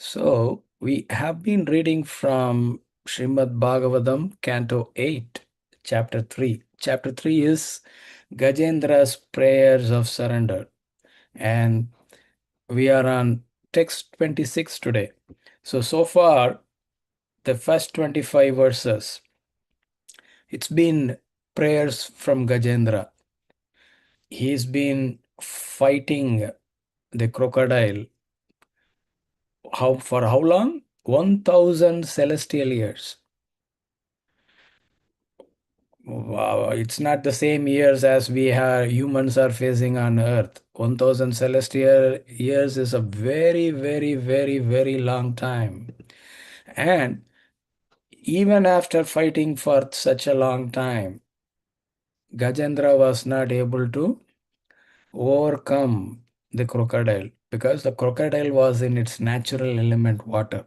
So, we have been reading from Srimad Bhagavatam, Canto 8, Chapter 3. Chapter 3 is Gajendra's prayers of surrender. And we are on text 26 today. So far, the first 25 verses, it's been prayers from Gajendra. He's been fighting the crocodile. For how long? 1,000 celestial years. Wow, it's not the same years as we have humans are facing on Earth. 1,000 celestial years is a very, very, very, very long time. And even after fighting for such a long time, Gajendra was not able to overcome the crocodile because the crocodile was in its natural element water.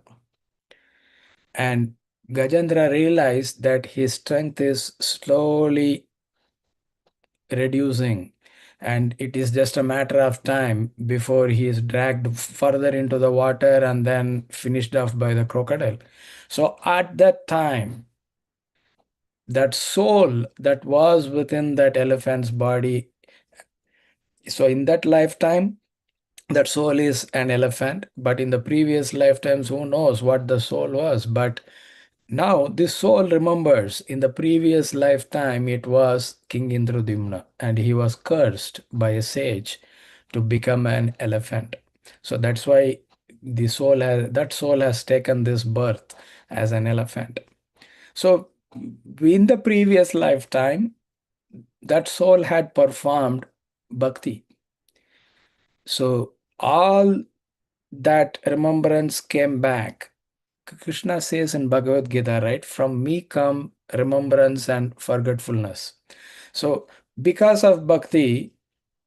And Gajendra realized that his strength is slowly reducing, and it is just a matter of time before he is dragged further into the water and then finished off by the crocodile. So at that time, that soul that was within that elephant's body, so in that lifetime, that soul is an elephant, but in the previous lifetimes, who knows what the soul was. But now this soul remembers in the previous lifetime it was King Indradumna and he was cursed by a sage to become an elephant. So that's why that soul has taken this birth as an elephant. So in the previous lifetime, that soul had performed bhakti. So all that remembrance came back. Krishna says in Bhagavad Gita, right? From me come remembrance and forgetfulness. So, because of bhakti,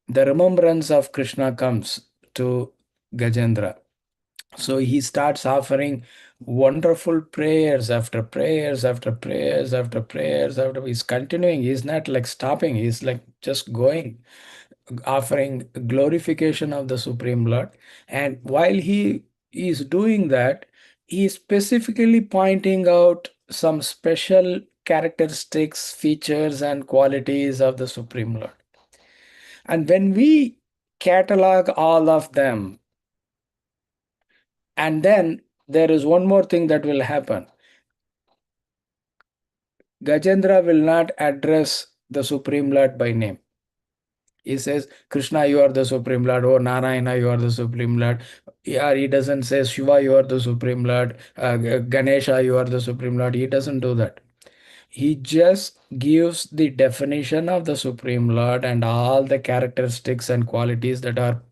the remembrance of Krishna comes to Gajendra. So he starts offering wonderful prayers after prayers after prayers after prayers after. He's continuing. He's not like stopping. He's like just going, offering glorification of the Supreme Lord. And while he is doing that, he is specifically pointing out some special characteristics, features, and qualities of the Supreme Lord. And when we catalog all of them, and then there is one more thing that will happen. Gajendra will not address the Supreme Lord by name. He says, Krishna, you are the Supreme Lord. Oh, Narayana, you are the Supreme Lord. Yeah, he doesn't say, Shiva, you are the Supreme Lord. Ganesha, you are the Supreme Lord. He doesn't do that. He just gives the definition of the Supreme Lord and all the characteristics and qualities that are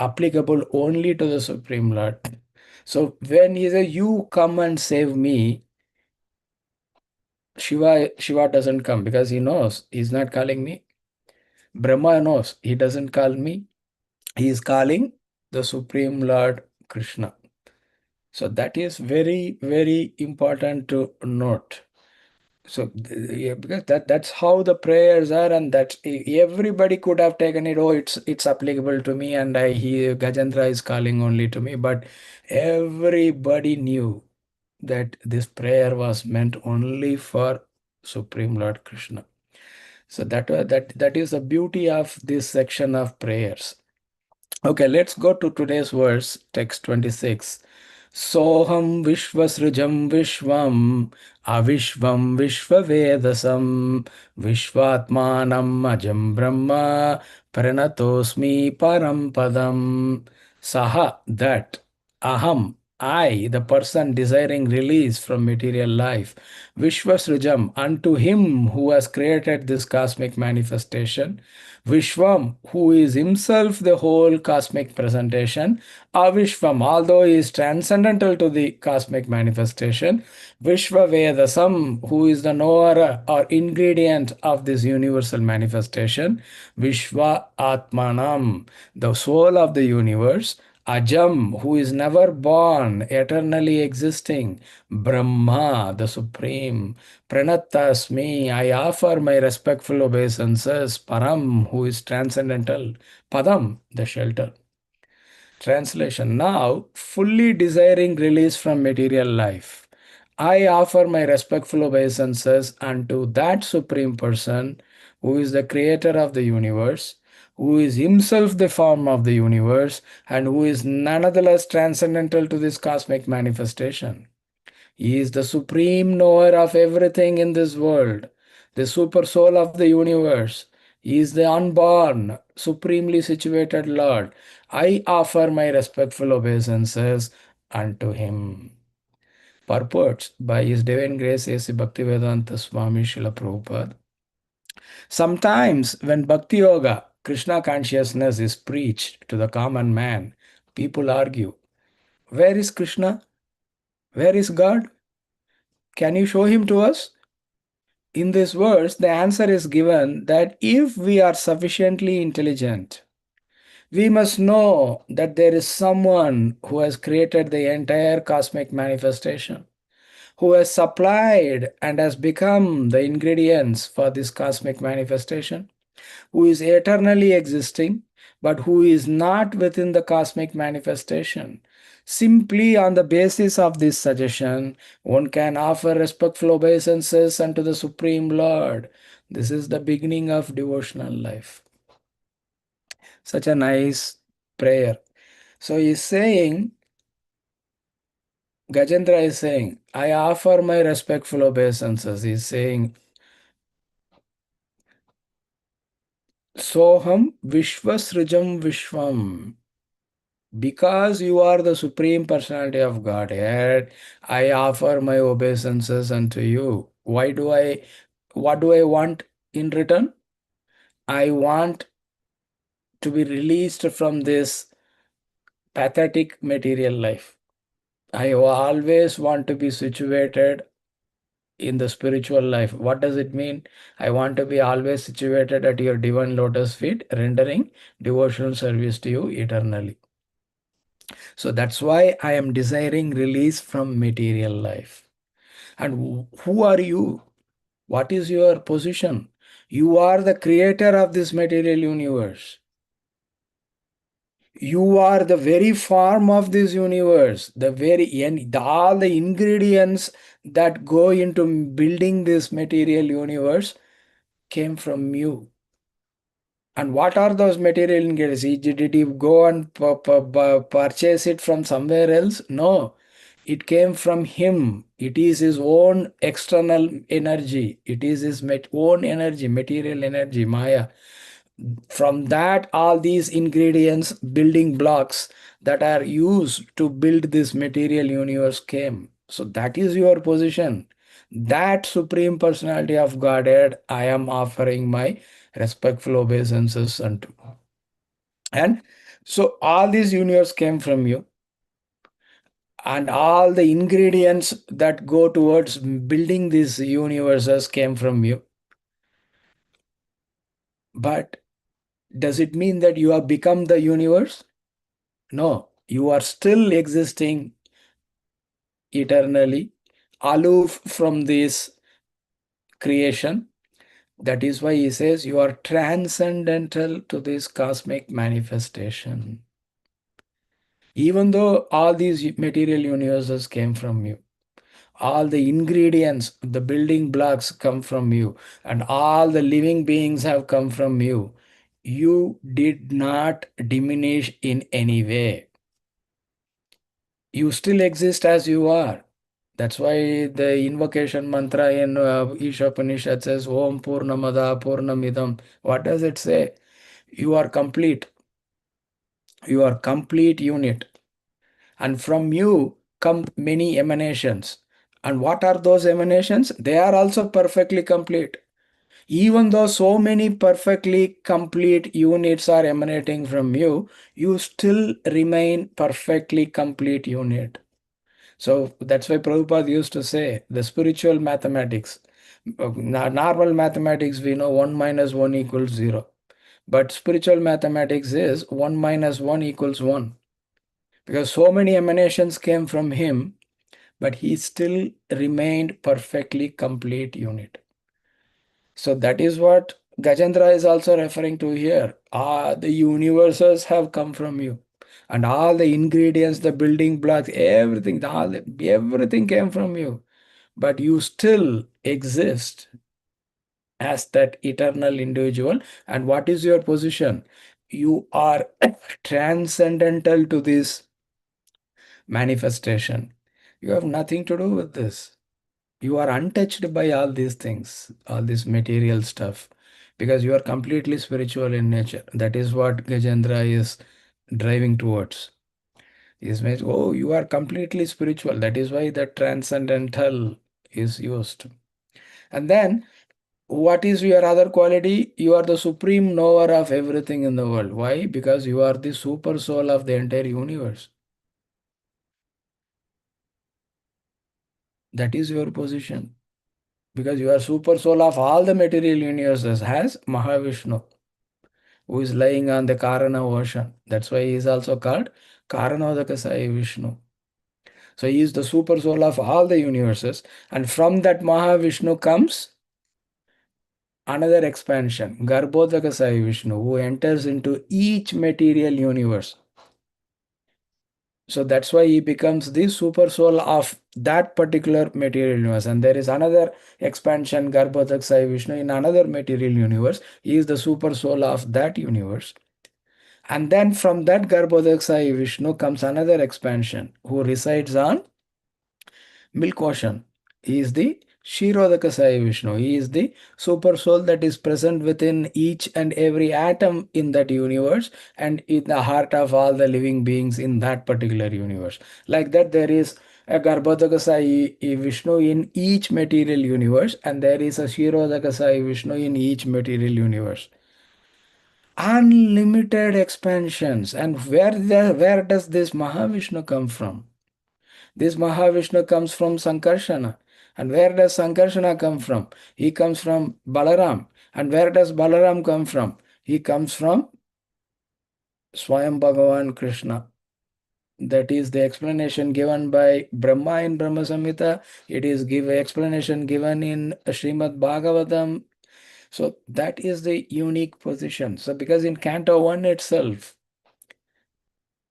applicable only to the Supreme Lord. So when he says, you come and save me, Shiva doesn't come because he knows he's not calling me. Brahma knows he doesn't call me. He is calling the Supreme Lord Krishna. So that is very, very important to note. So yeah, because that's how the prayers are, and that everybody could have taken it. Oh, it's applicable to me, and Gajendra is calling only to me. But everybody knew that this prayer was meant only for Supreme Lord Krishna. So that is the beauty of this section of prayers. Okay, let's go to today's verse, text 26. Soham Vishvasrujam Vishvam Avishvam Vishvavedasam Vishvatmanam Ajam Brahma Pranatosmi Parampadam. Saha, that. Aham, I, the person desiring release from material life. Vishvasrujam, unto him who has created this cosmic manifestation. Vishwam, who is himself the whole cosmic presentation. Avishvam, although he is transcendental to the cosmic manifestation. Vishvavedasam, who is the knower or ingredient of this universal manifestation. Vishva Atmanam, the soul of the universe. Ajam, who is never born, eternally existing. Brahma, the supreme. Pranatasmi, I offer my respectful obeisances. Param, who is transcendental. Padam, the shelter. Translation. Now, fully desiring release from material life, I offer my respectful obeisances unto that Supreme Person who is the creator of the universe, who is himself the form of the universe, and who is nonetheless transcendental to this cosmic manifestation. He is the supreme knower of everything in this world, the super soul of the universe. He is the unborn, supremely situated Lord. I offer my respectful obeisances unto him. Purports by His Divine Grace A.C. Bhaktivedanta Swami Srila Prabhupada. Sometimes when Bhakti Yoga, Krishna consciousness is preached to the common man, people argue, where is Krishna? Where is God? Can you show him to us? In this verse, the answer is given that if we are sufficiently intelligent, we must know that there is someone who has created the entire cosmic manifestation, who has supplied and has become the ingredients for this cosmic manifestation, who is eternally existing, but who is not within the cosmic manifestation. Simply on the basis of this suggestion, one can offer respectful obeisances unto the Supreme Lord. This is the beginning of devotional life. Such a nice prayer. So he's saying, Gajendra is saying, I offer my respectful obeisances. He's saying, Soham Vishwasrijam Vishwam. Because you are the Supreme Personality of Godhead, I offer my obeisances unto you. What do I want in return? I want to be released from this pathetic material life. I always want to be situated in the spiritual life. What does it mean? I want to be always situated at your divine lotus feet, rendering devotional service to you eternally. So that's why I am desiring release from material life. And who are you? What is your position? You are the creator of this material universe. You are the very form of this universe, the very and all the ingredients that go into building this material universe came from you. And what are those material ingredients? Did you go and purchase it from somewhere else? No, it came from him. It is his own external energy. It is his own energy, material energy, Maya. From that, all these ingredients, building blocks that are used to build this material universe came. So that is your position. That Supreme Personality of Godhead, I am offering my respectful obeisances unto. And so all these universe came from you, and all the ingredients that go towards building these universes came from you. But does it mean that you have become the universe? No, you are still existing eternally, aloof from this creation. That is why he says you are transcendental to this cosmic manifestation. Even though all these material universes came from you, all the ingredients, the building blocks come from you, and all the living beings have come from you, you did not diminish in any way. You still exist as you are. That's why the invocation mantra in Ishopanishad says Om Purnamada Purnamidam. What does it say? You are complete. You are complete unit. And from you come many emanations. And what are those emanations? They are also perfectly complete. Even though so many perfectly complete units are emanating from you, you still remain perfectly complete unit. So that's why Prabhupada used to say the spiritual mathematics. Normal mathematics, we know 1 minus 1 equals 0. But spiritual mathematics is 1 minus 1 equals 1. Because so many emanations came from him, but he still remained perfectly complete unit. So that is what Gajendra is also referring to here. The universes have come from you. And all the ingredients, the building blocks, everything, everything came from you. But you still exist as that eternal individual. And what is your position? You are transcendental to this manifestation. You have nothing to do with this. You are untouched by all these things, all this material stuff, because you are completely spiritual in nature. That is what Gajendra is driving towards. Is means, oh, you are completely spiritual. That is why the transcendental is used. And then, what is your other quality? You are the supreme knower of everything in the world. Why? Because you are the super soul of the entire universe. That is your position. Because you are super soul of all the material universes, has Mahavishnu, who is lying on the Karana ocean. That's why he is also called Karanodaka Sai Vishnu. So he is the super soul of all the universes. And from that Mahavishnu comes another expansion, Garbhodaka Sai Vishnu, who enters into each material universe. So that's why he becomes the super soul of that particular material universe. And there is another expansion, Garbhodak Sai Vishnu, in another material universe. He is the super soul of that universe. And then from that Garbhodak Sai Vishnu comes another expansion who resides on milk ocean. He is the Shirodaka Sai Vishnu. He is the super soul that is present within each and every atom in that universe and in the heart of all the living beings in that particular universe. Like that, there is a Garbhodaka Sai Vishnu in each material universe, and there is a Shirodaka Sai Vishnu in each material universe. Unlimited expansions. And where does this Mahavishnu come from? This Mahavishnu comes from Sankarshana. And where does Sankarshana come from? He comes from Balaram. And where does Balaram come from? He comes from Swayam Bhagavan Krishna. That is the explanation given by Brahma in Brahma Samhita. It is explanation given in Srimad Bhagavatam. So that is the unique position. So because in Canto 1 itself,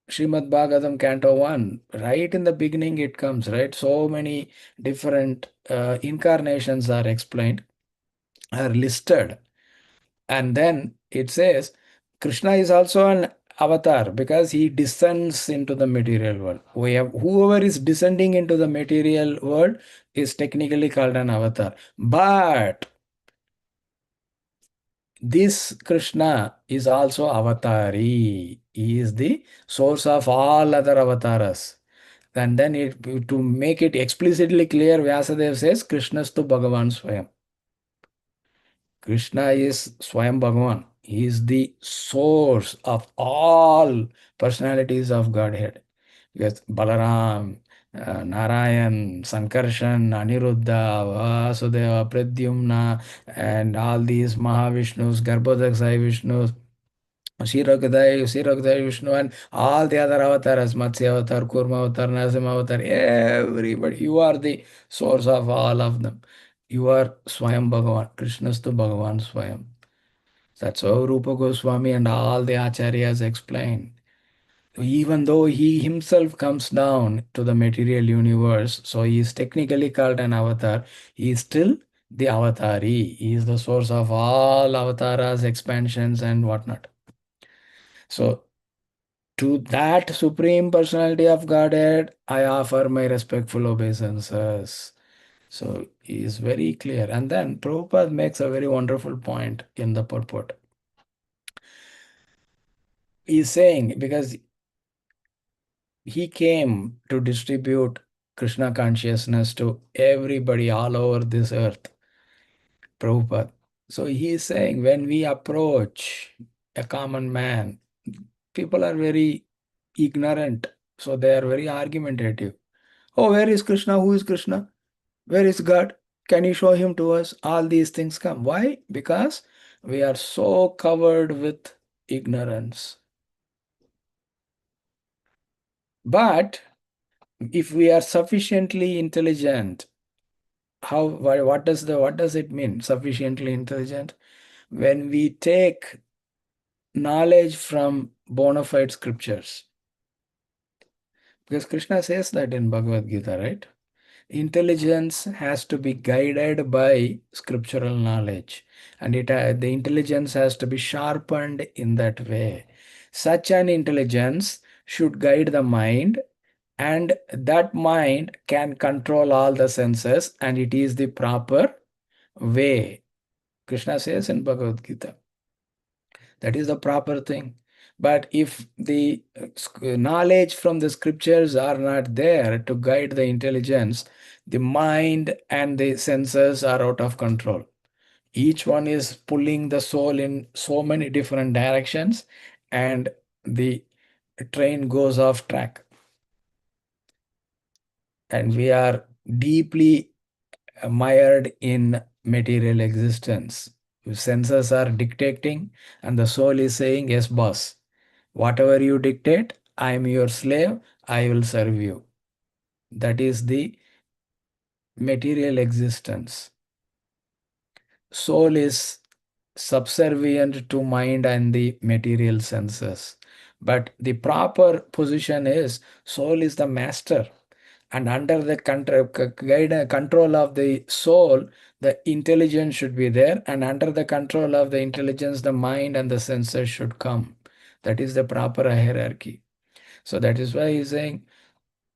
Srimad Bhagavatam Canto 1, right in the beginning it comes, right? So many different incarnations are explained, are listed. And then it says Krishna is also an avatar because he descends into the material world. Whoever is descending into the material world is technically called an avatar. But this Krishna is also avatari. He is the source of all other avatars. And then to make it explicitly clear, Vyasadeva says, Krishnastu Bhagavan Swayam. Krishna is Swayam Bhagavan. He is the source of all personalities of Godhead. Because Balaram, Narayan, Sankarshan, Aniruddha, Vasudeva, Pradyumna, and all these Mahavishnus, Garbhodak Sai Vishnus, Shirakadai Vishnu, and all the other avatars, Matsya Avatar, Kurma Avatar, Narasimha Avatar, everybody. You are the source of all of them. You are Swayam Bhagavan, Krishnastu Bhagavan Swayam. That's how Rupa Goswami and all the acharyas explain. Even though he himself comes down to the material universe, so he is technically called an avatar, he is still the avatari. He is the source of all avatars, expansions, and whatnot. So, to that Supreme Personality of Godhead, I offer my respectful obeisances. So, he is very clear. And then Prabhupada makes a very wonderful point in the purport. He's saying, because he came to distribute Krishna consciousness to everybody all over this earth, Prabhupada. So he is saying when we approach a common man, people are very ignorant, so they are very argumentative. Oh, where is Krishna? Who is Krishna? Where is God? Can you show him to us? All these things come. Why? Because we are so covered with ignorance. But if we are sufficiently intelligent, what does it mean? Sufficiently intelligent? When we take knowledge from bona fide scriptures, Because Krishna says that in Bhagavad Gita, right? Intelligence has to be guided by scriptural knowledge, and the intelligence has to be sharpened in that way. Such an intelligence should guide the mind, and that mind can control all the senses, and it is the proper way. Krishna says in Bhagavad Gita. That is the proper thing. But if the knowledge from the scriptures are not there to guide the intelligence, the mind and the senses are out of control. Each one is pulling the soul in so many different directions, and the train goes off track. And we are deeply mired in material existence. Senses are dictating, and the soul is saying, yes, boss. Whatever you dictate, I am your slave, I will serve you. That is the material existence. Soul is subservient to mind and the material senses. But the proper position is soul is the master. And under the control of the soul, the intelligence should be there. And under the control of the intelligence, the mind and the senses should come. That is the proper hierarchy. So that is why he's saying,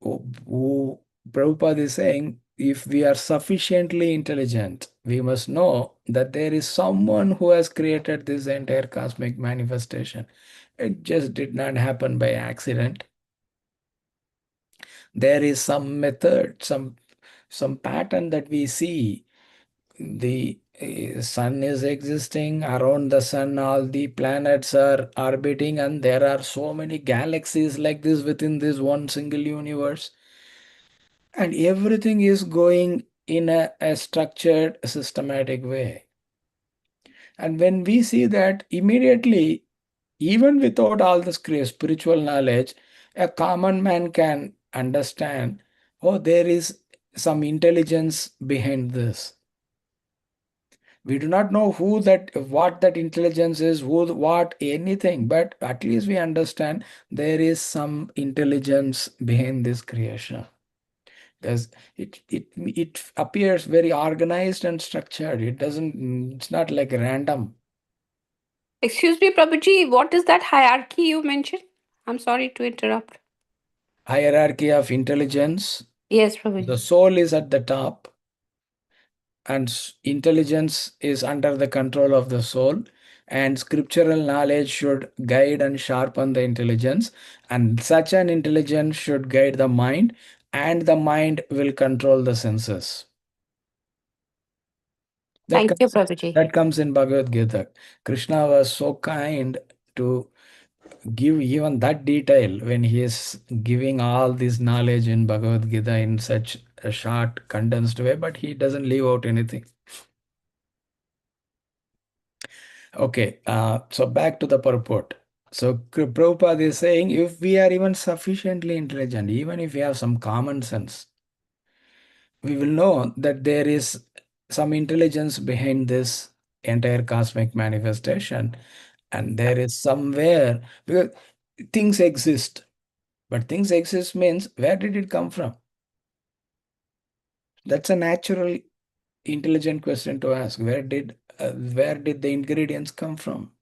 who Prabhupada is saying, if we are sufficiently intelligent, we must know that there is someone who has created this entire cosmic manifestation. It just did not happen by accident. There is some method, some pattern that we see. The sun is existing, around the sun all the planets are orbiting, and there are so many galaxies like this within this one single universe, and everything is going in a structured systematic way. And when we see that, immediately, even without all this spiritual knowledge, a common man can understand, oh, there is some intelligence behind this. We do not know what that intelligence is, what, anything, but at least we understand there is some intelligence behind this creation. Because it appears very organized and structured. It's not like random. Excuse me, Prabhuji, what is that hierarchy you mentioned? I'm sorry to interrupt. Hierarchy of intelligence. Yes, The Prabhuji. soul is at the top, and intelligence is under the control of the soul. And scriptural knowledge should guide and sharpen the intelligence, and such an intelligence should guide the mind, and the mind will control the senses. That Thank you, comes, Prabhuji. that comes in Bhagavad Gita. Krishna was so kind to give even that detail when he is giving all this knowledge in Bhagavad Gita in such a short, condensed way, but he doesn't leave out anything. Okay, so back to the purport. So Prabhupada is saying, if we are even sufficiently intelligent, even if we have some common sense, we will know that there is some intelligence behind this entire cosmic manifestation, and there is somewhere, because things exist, but things exist means where did it come from? That's a natural intelligent question to ask. Where did the ingredients come from?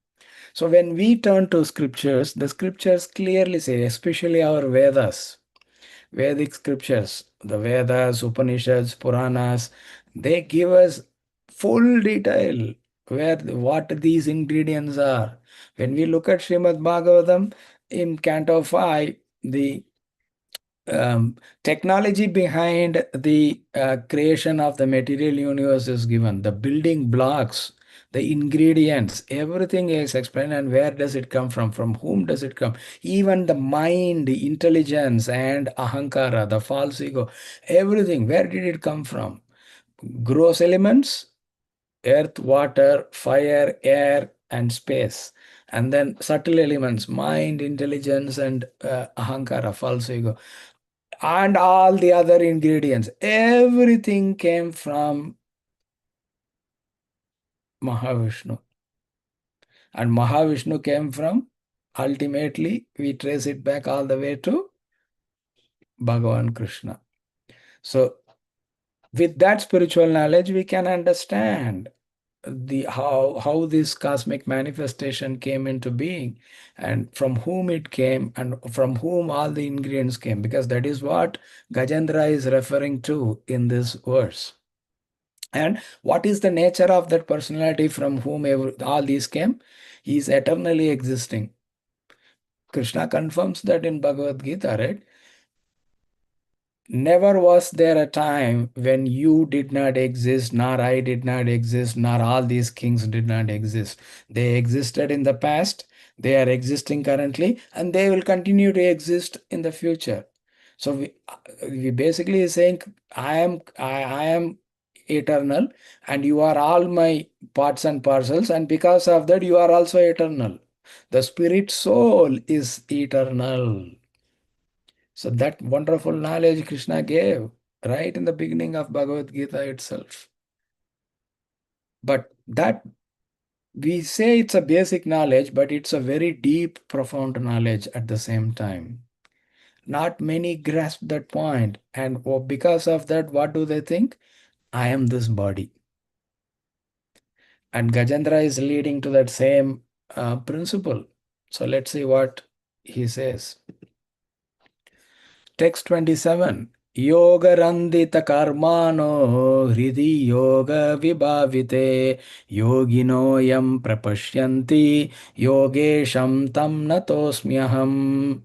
So when we turn to scriptures, the scriptures clearly say, especially our Vedas, Vedic scriptures, the Vedas, Upanishads, Puranas, they give us full detail what these ingredients are. When we look at Srimad Bhagavatam in Canto 5, the technology behind the creation of the material universe is given, the building blocks, the ingredients, everything is explained, and where does it come from whom does it come, even the mind, the intelligence, and ahankara, the false ego, everything, where did it come from? Gross elements, earth, water, fire, air, and space. And then subtle elements, mind, intelligence, and ahankara, false ego, and all the other ingredients. Everything came from Mahavishnu. And Mahavishnu came from, ultimately, we trace it back all the way to Bhagavan Krishna. So with that spiritual knowledge, we can understand the how this cosmic manifestation came into being, and from whom it came, and from whom all the ingredients came, because that is what Gajendra is referring to in this verse. And what is the nature of that personality from whom all these came? He is eternally existing. Krishna confirms that in Bhagavad Gita, right? Never was there a time when you did not exist, nor I did not exist, nor all these kings did not exist. They existed in the past, they are existing currently, and they will continue to exist in the future. So we basically saying, I am eternal, and you are all my parts and parcels, and because of that, you are also eternal. The spirit soul is eternal. So that wonderful knowledge Krishna gave right in the beginning of Bhagavad Gita itself. But that we say it's a basic knowledge, but it's a very deep, profound knowledge at the same time. Not many grasp that point, and because of that, what do they think? I am this body. And Gajendra is leading to that same principle. So let's see what he says. Text 27. Yogarandita karmano hridi yoga vibhavite yogino yam prapashyanti yogesham tam natosmyaham.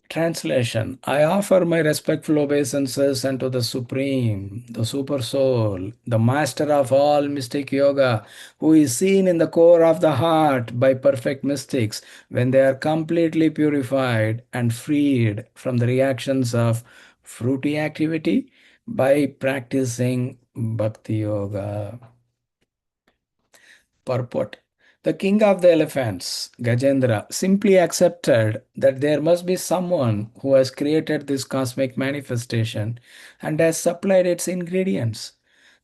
Translation. I offer my respectful obeisances unto the Supreme, the Super Soul, the Master of all mystic yoga, who is seen in the core of the heart by perfect mystics when they are completely purified and freed from the reactions of fruity activity by practicing Bhakti Yoga. Purport. The king of the elephants, Gajendra, simply accepted that there must be someone who has created this cosmic manifestation and has supplied its ingredients.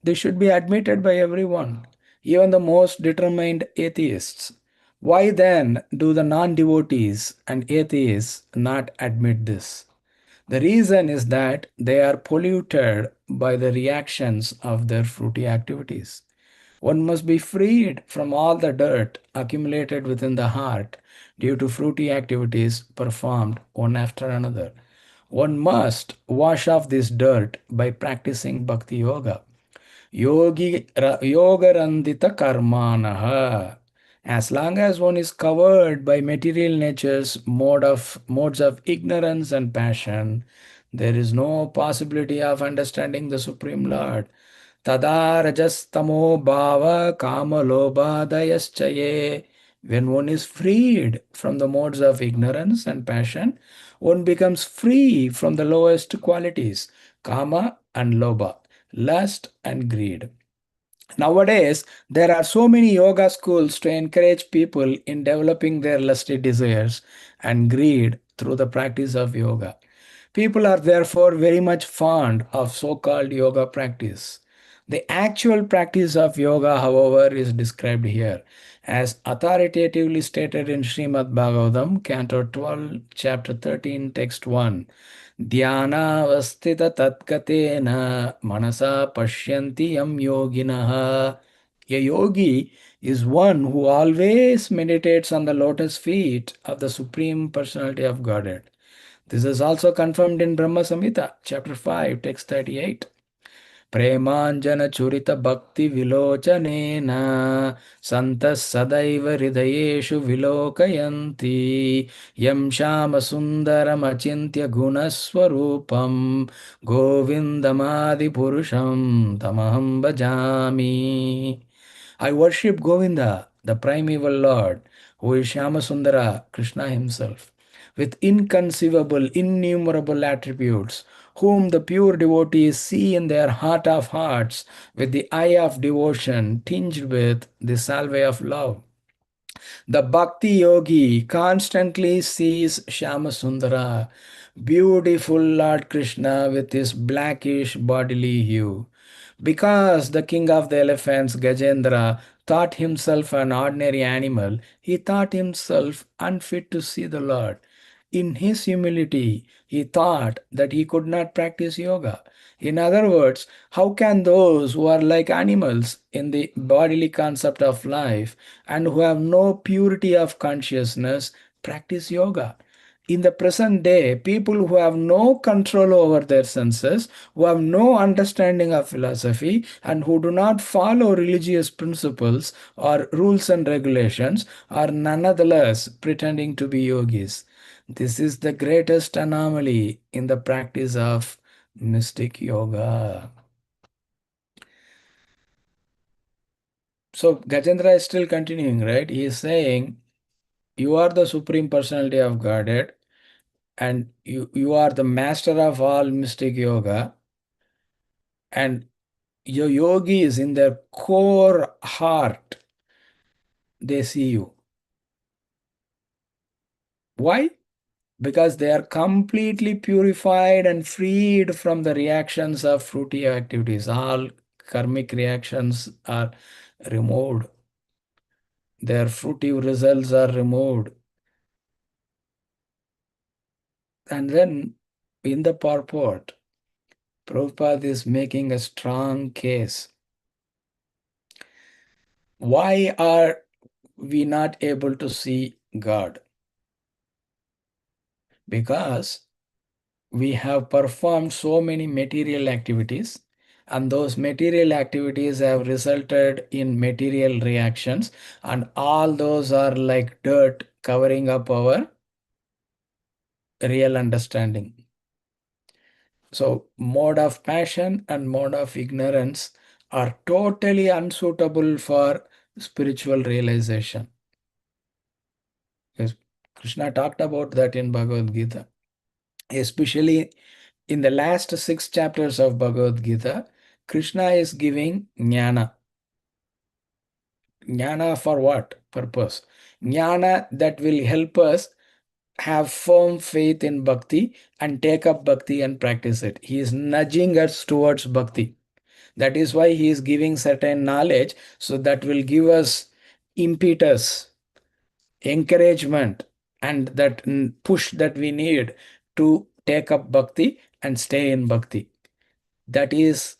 This should be admitted by everyone, even the most determined atheists. Why then do the non devotees and atheists not admit this? The reason is that they are polluted by the reactions of their fruity activities. One must be freed from all the dirt accumulated within the heart due to fruity activities performed one after another. One must wash off this dirt by practicing Bhakti Yoga. Yoga Randita Karmanaha. As long as one is covered by material nature's modes of ignorance and passion, there is no possibility of understanding the Supreme Lord. Tada rajastamo bhava kama lobhadayaschaye. When one is freed from the modes of ignorance and passion, one becomes free from the lowest qualities, kama and lobha, lust and greed. Nowadays, there are so many yoga schools to encourage people in developing their lusty desires and greed through the practice of yoga. People are therefore very much fond of so called yoga practice. The actual practice of yoga, however, is described here as authoritatively stated in Srimad Bhagavatam, Canto 12, Chapter 13, Text 1. Dhyanavastita tatkatena manasa pashyanti yam yoginaha. A yogi is one who always meditates on the lotus feet of the Supreme Personality of Godhead. This is also confirmed in Brahma Samhita, chapter 5, text 38. Premanjana churita bhakti vilochanena santas sadaiva hridayeshu vilokayanti yam shama sundaram achintya gunaswarupam govindamadi purusham tamaham bhajami. I worship Govinda, the primeval Lord, who is Shyamasundara, Krishna himself, with inconceivable, innumerable attributes, whom the pure devotees see in their heart of hearts with the eye of devotion tinged with the salve of love. The Bhakti Yogi constantly sees Shyamasundara, beautiful Lord Krishna with his blackish bodily hue. Because the king of the elephants, Gajendra, thought himself an ordinary animal, he thought himself unfit to see the Lord. in his humility, he thought that he could not practice yoga. In other words, how can those who are like animals in the bodily concept of life and who have no purity of consciousness practice yoga? In the present day, people who have no control over their senses, who have no understanding of philosophy, and who do not follow religious principles or rules and regulations are nonetheless pretending to be yogis. This is the greatest anomaly in the practice of mystic yoga. So Gajendra is still continuing, right? He is saying, you are the supreme personality of Godhead, and you are the master of all mystic yoga, and your yogis in their core heart, they see you. Why? Because they are completely purified and freed from the reactions of fruity activities. All karmic reactions are removed, their fruitive results are removed. And then in the purport, Prabhupada is making a strong case. Why are we not able to see God? Because we have performed so many material activities, and those material activities have resulted in material reactions, and all those are like dirt covering up our real understanding. So mode of passion and mode of ignorance are totally unsuitable for spiritual realization. Yes, Krishna talked about that in Bhagavad Gita, especially in the last 6 chapters of Bhagavad Gita. Krishna is giving jnana. Jnana for what purpose? Jnana that will help us have firm faith in bhakti and take up bhakti and practice it. He is nudging us towards bhakti. That is why he is giving certain knowledge, so that will give us impetus, encouragement, and that push that we need to take up bhakti and stay in bhakti. That is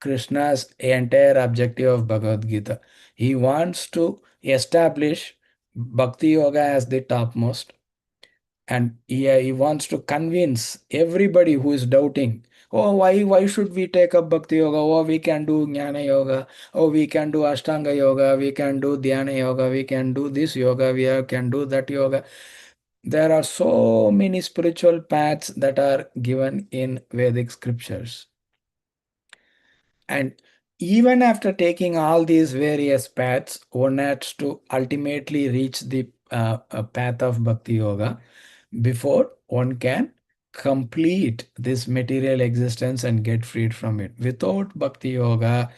Krishna's entire objective of Bhagavad Gita. He wants to establish Bhakti Yoga as the topmost, and he wants to convince everybody who is doubting. Oh, why should we take up Bhakti Yoga? Oh, we can do Jnana Yoga. Oh, we can do Ashtanga Yoga. We can do Dhyana Yoga. We can do this yoga. Can do that yoga. There are so many spiritual paths that are given in Vedic scriptures. And even after taking all these various paths, one has to ultimately reach the path of Bhakti Yoga before one can complete this material existence and get freed from it. Without Bhakti Yoga,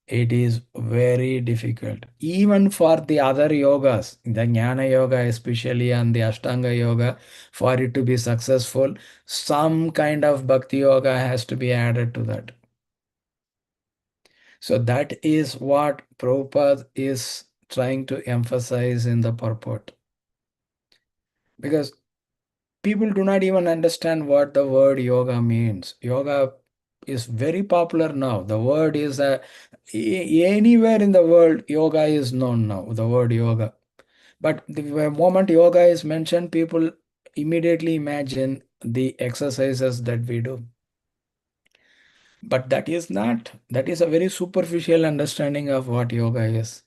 it is very difficult. Even for the other yogas, the Jnana Yoga especially and the Ashtanga Yoga, for it to be successful, some kind of Bhakti Yoga has to be added to that. So that is what Prabhupada is trying to emphasize in the purport. Because people do not even understand what the word yoga means. Yoga is very popular now. The word is anywhere in the world, yoga is known now, the word yoga. But the moment yoga is mentioned, people immediately imagine the exercises that we do. But that is a very superficial understanding of what yoga is.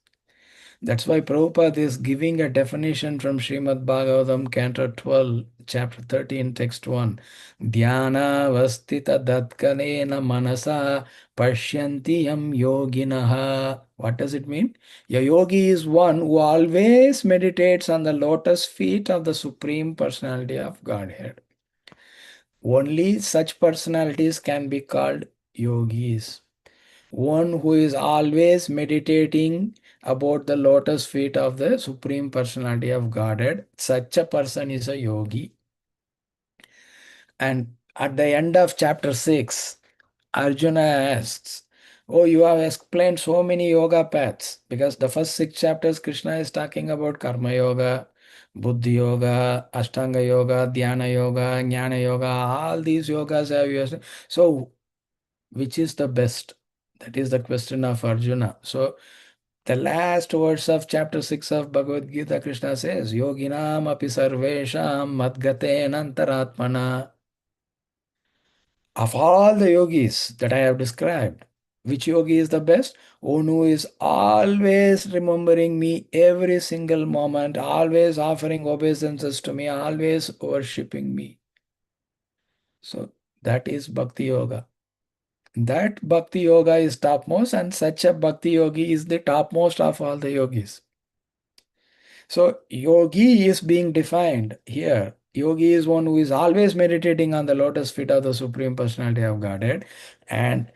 That's why Prabhupada is giving a definition from Srimad Bhagavatam, Canto 12, Chapter 13, Text 1. Dhyana vastita datkanena manasa pashyanti yam yoginaha. What does it mean? A yogi is one who always meditates on the lotus feet of the Supreme Personality of Godhead. Only such personalities can be called yogis. One who is always meditating about the lotus feet of the Supreme Personality of Godhead, such a person is a yogi. And at the end of chapter 6, Arjuna asks, oh, you have explained so many yoga paths, because the first 6 chapters Krishna is talking about Karma Yoga, Buddhi Yoga, Ashtanga Yoga, Dhyana Yoga, Jnana Yoga, all these yogas have used. So, which is the best? That is the question of Arjuna. So, the last words of chapter 6 of Bhagavad Gita, Krishna says, Yoginam api sarvesham madgaten antaratmana. Of all the yogis that I have described, which yogi is the best? One who is always remembering me every single moment, always offering obeisances to me, always worshipping me. So that is Bhakti Yoga. That Bhakti Yoga is topmost, and such a Bhakti Yogi is the topmost of all the yogis. So, yogi is being defined here. Yogi is one who is always meditating on the lotus feet of the Supreme Personality of Godhead, and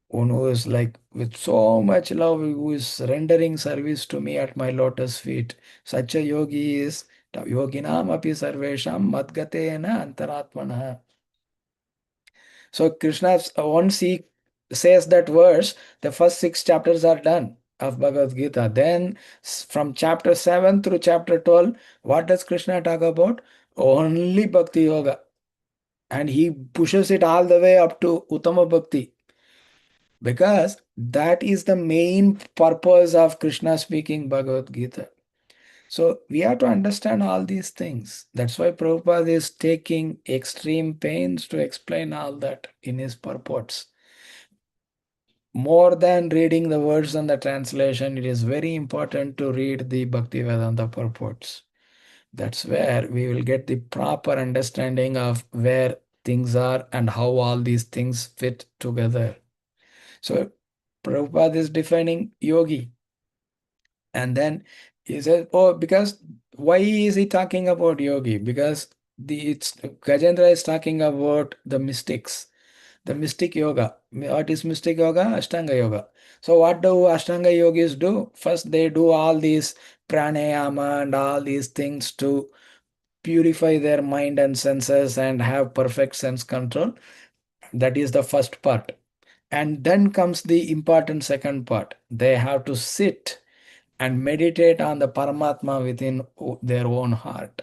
one who is like with so much love, who is rendering service to me at my lotus feet. Such a yogi is yoginam api sarvesham madgatena antaratmana. So Krishna, once he says that verse, the first six chapters are done of Bhagavad Gita. Then from chapter 7 through chapter 12, what does Krishna talk about? Only Bhakti Yoga. And he pushes it all the way up to Uttama Bhakti. Because that is the main purpose of Krishna speaking Bhagavad Gita. So we have to understand all these things. That's why Prabhupada is taking extreme pains to explain all that in his purports. More than reading the words and the translation, it is very important to read the Bhaktivedanta purports. That's where we will get the proper understanding of where things are and how all these things fit together. So Prabhupada is defining yogi. And then he says, oh, because why is he talking about yogi? Because it's Gajendra is talking about the mystics, the mystic yoga. What is mystic yoga? Ashtanga yoga. So what do Ashtanga yogis do? First, they do all these pranayama and all these things to purify their mind and senses and have perfect sense control. That is the first part. And then comes the important second part. They have to sit and meditate on the Paramatma within their own heart.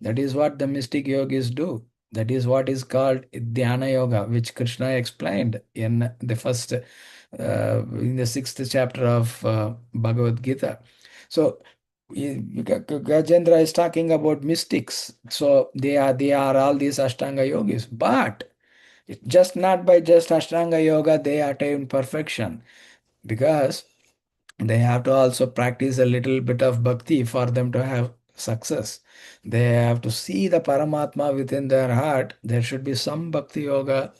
That is what the mystic yogis do. That is what is called Dhyana Yoga, which Krishna explained in the first, in the sixth chapter of Bhagavad Gita. So Gajendra is talking about mystics. So they are all these Ashtanga yogis, but just not by just Ashtanga yoga they attain perfection, because they have to also practice a little bit of bhakti for them to have success. They have to see the Paramatma within their heart. There should be some bhakti yoga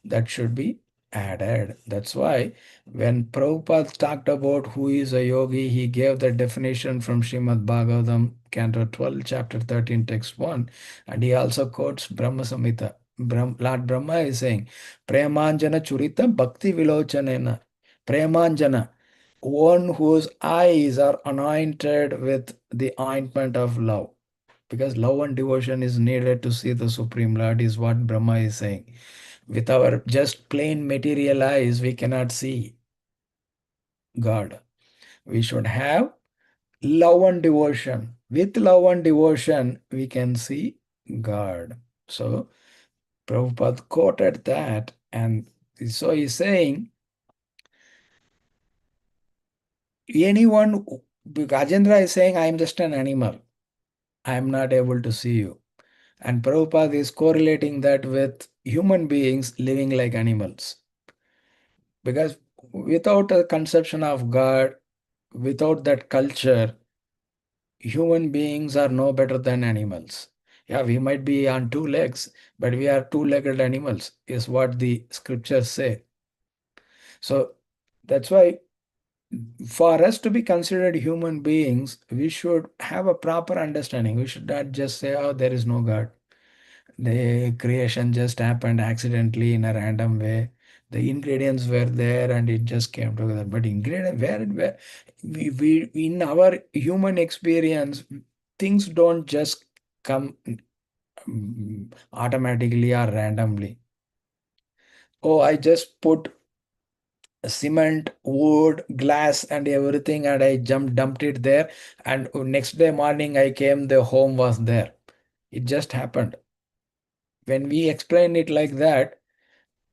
that should be added. That's why when Prabhupada talked about who is a yogi, he gave the definition from Srimad Bhagavatam, Canto 12, Chapter 13, Text 1, and he also quotes Brahma Samhita. Lord Brahma is saying, Premanjana Churita Bhakti Vilochanena. Premanjana, one whose eyes are anointed with the ointment of love. Because love and devotion is needed to see the Supreme Lord, is what Brahma is saying. With our just plain material eyes, we cannot see God. We should have love and devotion. With love and devotion, we can see God. So, Prabhupada quoted that, and so he's saying, anyone, Gajendra is saying, I am just an animal. I am not able to see you. And Prabhupada is correlating that with human beings living like animals. Because without a conception of God, without that culture, human beings are no better than animals. Yeah, we might be on two legs, but we are two-legged animals, is what the scriptures say. So that's why for us to be considered human beings, we should have a proper understanding. We should not just say, oh, there is no God. The creation just happened accidentally in a random way. The ingredients were there and it just came together. But ingredient where we in our human experience, things don't just come automatically or randomly. Oh, I just put cement, wood, glass, and everything, and I dumped it there. And next day morning, I came, the home was there. It just happened. When we explain it like that,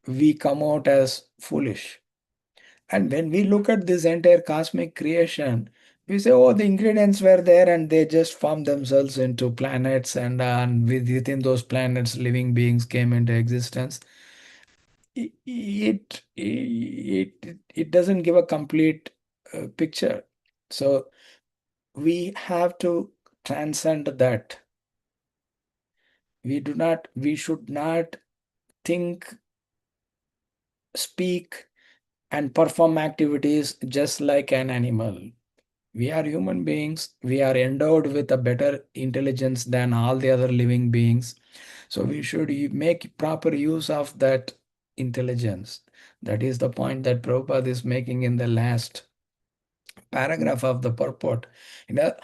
we come out as foolish. And when we look at this entire cosmic creation, we say, oh, the ingredients were there and they just formed themselves into planets, and within those planets, living beings came into existence. It doesn't give a complete picture. So we have to transcend that. We should not think, speak, and perform activities just like an animal. We are human beings. We are endowed with a better intelligence than all the other living beings. So we should make proper use of that intelligence. That is the point that Prabhupada is making in the last paragraph of the purport.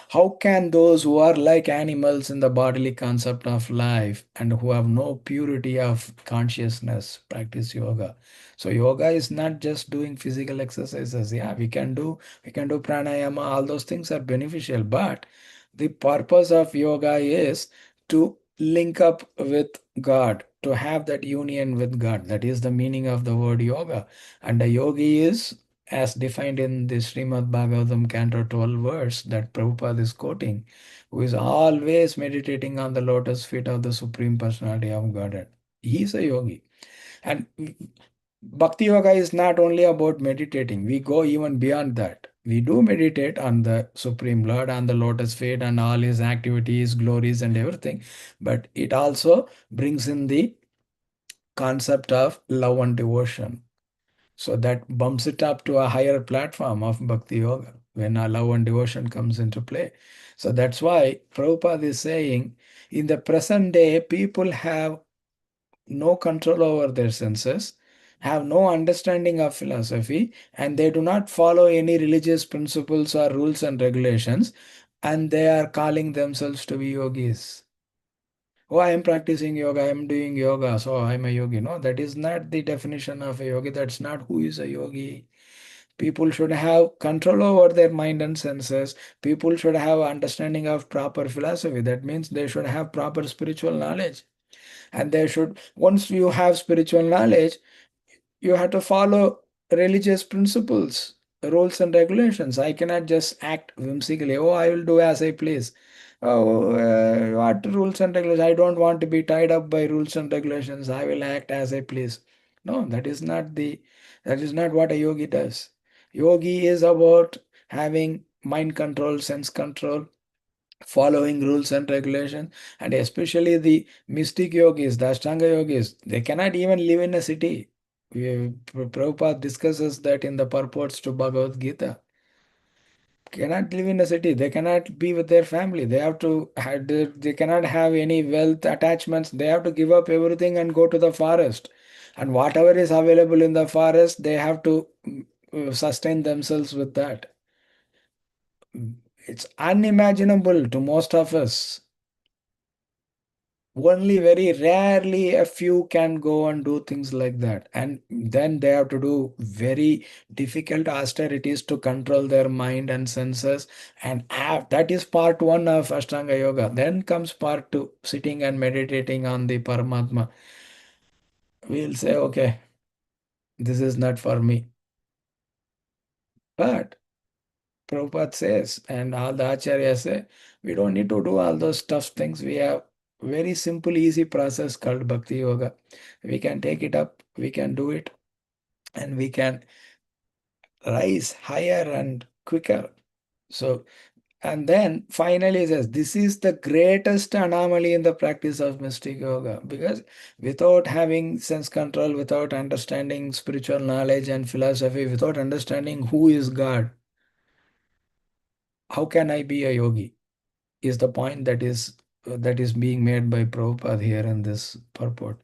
How can those who are like animals in the bodily concept of life and who have no purity of consciousness practice yoga? So yoga is not just doing physical exercises. Yeah, we can do pranayama, all those things are beneficial, but the purpose of yoga is to link up with God, to have that union with God. That is the meaning of the word yoga. And a yogi is, as defined in the Srimad Bhagavatam, Canto 12 verse that Prabhupada is quoting, who is always meditating on the lotus feet of the Supreme Personality of Godhead. He is a yogi. And Bhakti Yoga is not only about meditating, we go even beyond that. We do meditate on the Supreme Lord, on the lotus feet, and all his activities, glories, and everything. But it also brings in the concept of love and devotion. So that bumps it up to a higher platform of Bhakti Yoga when our love and devotion comes into play. So that's why Prabhupada is saying in the present day, people have no control over their senses, have no understanding of philosophy, and they do not follow any religious principles or rules and regulations, and they are calling themselves to be yogis. Oh, I am practicing yoga, I am doing yoga, so I am a yogi. No, that is not the definition of a yogi. That's not who is a yogi. People should have control over their mind and senses. People should have understanding of proper philosophy. That means they should have proper spiritual knowledge. And they should, once you have spiritual knowledge, you have to follow religious principles, rules and regulations. I cannot just act whimsically. Oh, I will do as I please. Oh, what rules and regulations? I don't want to be tied up by rules and regulations. I will act as I please. No, that is not what a yogi does. Yogi is about having mind control, sense control, following rules and regulations, and especially the mystic yogis, the Ashtanga yogis, they cannot even live in a city. Prabhupada discusses that in the purports to Bhagavad Gita. Cannot live in a city. They cannot be with their family. They have to. They cannot have any wealth attachments. They have to give up everything and go to the forest. And whatever is available in the forest, they have to sustain themselves with that. It's unimaginable to most of us. Only very rarely a few can go and do things like that. And then they have to do very difficult austerities to control their mind and senses. And that is part one of Ashtanga Yoga. Then comes part two, sitting and meditating on the Paramatma. We'll say, okay, this is not for me. But Prabhupada says, and all the acharyas say, we don't need to do all those tough things. We have very simple, easy process called Bhakti Yoga. We can take it up, we can do it, and we can rise higher and quicker. So, and then finally he says, this is the greatest anomaly in the practice of mystic yoga, because without having sense control, without understanding spiritual knowledge and philosophy, without understanding who is God, how can I be a yogi? Is the point that is being made by Prabhupada here in this purport.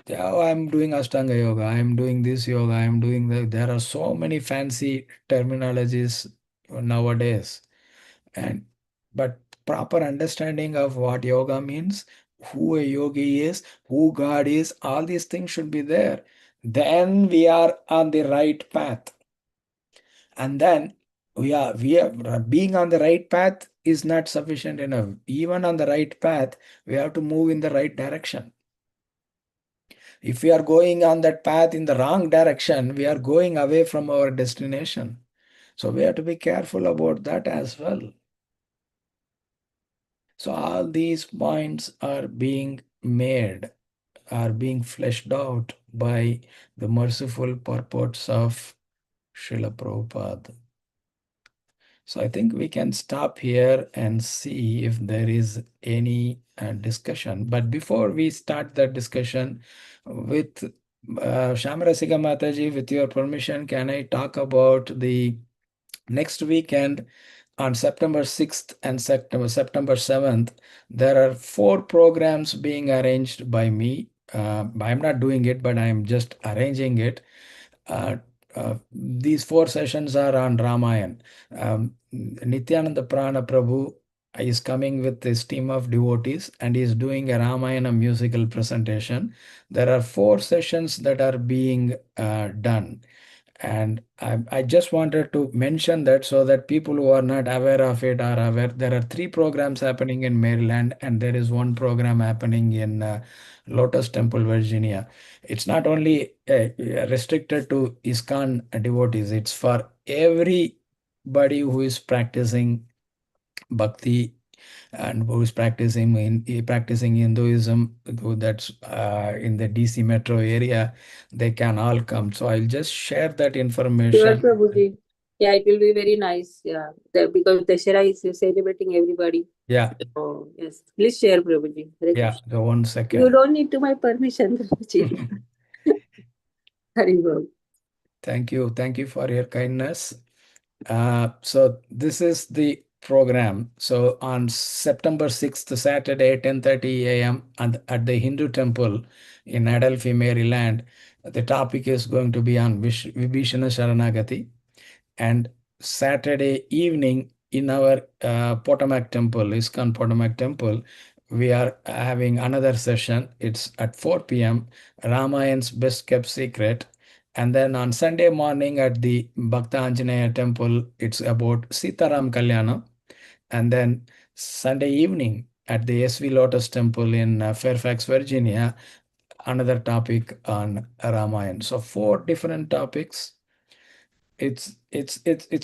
Yeah, oh, I'm doing Ashtanga yoga, I'm doing this yoga, I'm doing that. There are so many fancy terminologies nowadays. And but proper understanding of what yoga means, who a yogi is, who God is, all these things should be there. then we are on the right path. And then we are being on the right path is not sufficient enough. Even on the right path, we have to move in the right direction. If we are going on that path in the wrong direction, we are going away from our destination. So we have to be careful about that as well. So all these points are being made, are being fleshed out by the merciful purports of Srila Prabhupada. So I think we can stop here and see if there is any discussion. But before we start the discussion with Shamarasika Mataji, with your permission, can I talk about the next weekend on September 6th and September 7th? There are 4 programs being arranged by me. I'm not doing it, but I'm just arranging it. Uh, these 4 sessions are on Ramayan. Nityananda Prana Prabhu is coming with this team of devotees and is doing a Ramayana musical presentation. There are 4 sessions that are being done. And I just wanted to mention that so that people who are not aware of it are aware. There are 3 programs happening in Maryland, and there is 1 program happening in Lotus Temple, Virginia. It's not only restricted to Iskcon devotees, it's for everybody who is practicing bhakti and who is practicing Hinduism, that's in the DC metro area. They can all come. So I'll just share that Sure, information. Prabhuji. Yeah, it will be very nice. Yeah, because Dashera is celebrating everybody. Yeah, Oh, yes. Please share, Prabhuji. Hare yeah. Krishna. The one You second. don't need to my permission, Prabhuji. Hari Bol. Thank you for your kindness. So this is the program. So on September 6th, Saturday, 10:30 a.m. At the Hindu temple in Adelphi, Maryland, the topic is going to be on Vibhishana Sharanagati. And Saturday evening in our Potomac temple, Iskcon Potomac temple, we are having another session. It's at 4 p.m. Ramayan's best kept secret. And then on Sunday morning at the Bhakta Anjaneya temple, it's about Sitaram Kalyana. And then Sunday evening at the SV Lotus temple in Fairfax, Virginia, another topic on Ramayan. So 4 different topics. It's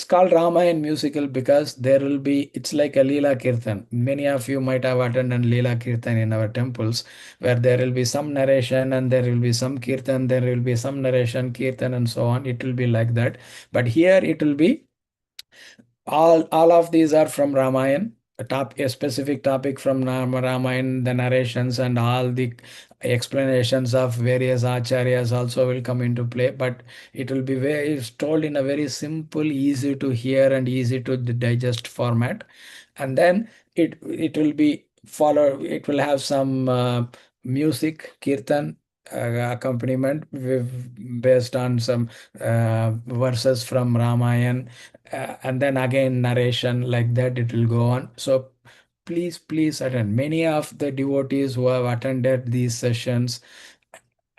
called Ramayan musical because there will be, it's like a Leela Kirtan. Many of you might have attended Leela Kirtan in our temples, where there will be some narration and there will be some Kirtan, there will be some narration, Kirtan, and so on. It will be like that. But here it will be all of these are from Ramayan. A specific topic from Ramayan, the narrations and all the explanations of various acharyas also will come into play. But it will be very it's told in a very simple, easy to hear and easy to digest format. And then it will be follow. It will have some music, kirtan. Accompaniment based on some verses from Ramayan, and then again narration like that it will go on. So please attend. Many of the devotees who have attended these sessions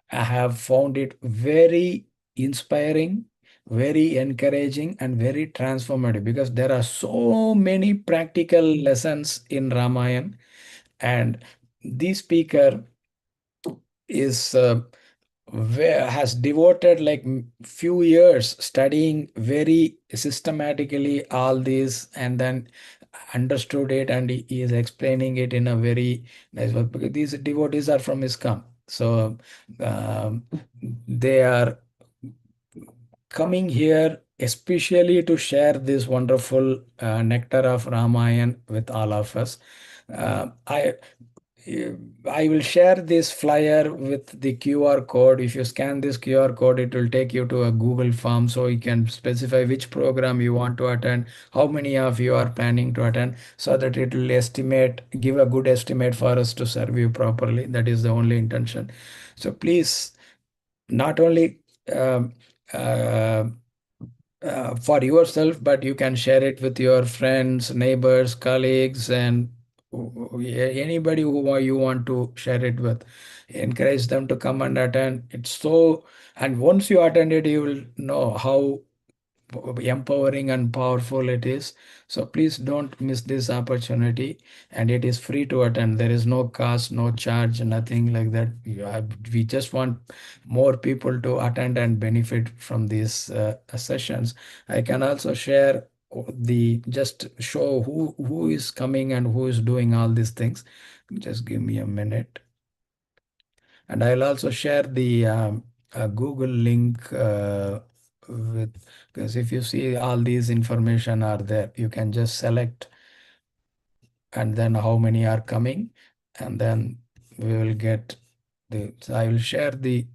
have found it very inspiring, very encouraging, and very transformative because there are so many practical lessons in Ramayan. And the speaker is has devoted like few years studying very systematically all these, and then understood it, and he is explaining it in a very nice way because these devotees are from ISKCON. So um, they are coming here especially to share this wonderful nectar of Ramayan with all of us. I will share this flyer with the QR code. If you scan this QR code, it will take you to a Google form so you can specify which program you want to attend, how many of you are planning to attend, so that it will give a good estimate for us to serve you properly. That is the only intention. So please, not only um, uh, for yourself, but you can share it with your friends, neighbors, colleagues, and Anybody who you want to share it with, encourage them to come and attend. It's so, and once you attend it, you will know how empowering and powerful it is. So please don't miss this opportunity, and it is free to attend. There is no cost, no charge, nothing like that. We just want more people to attend and benefit from these sessions. I can also share the just show who is coming and who is doing all these things. Just give me a minute. And I'll also share the Google link with, because if you see all these information are there, you can just select and then how many are coming, and then we will get the, so I will share the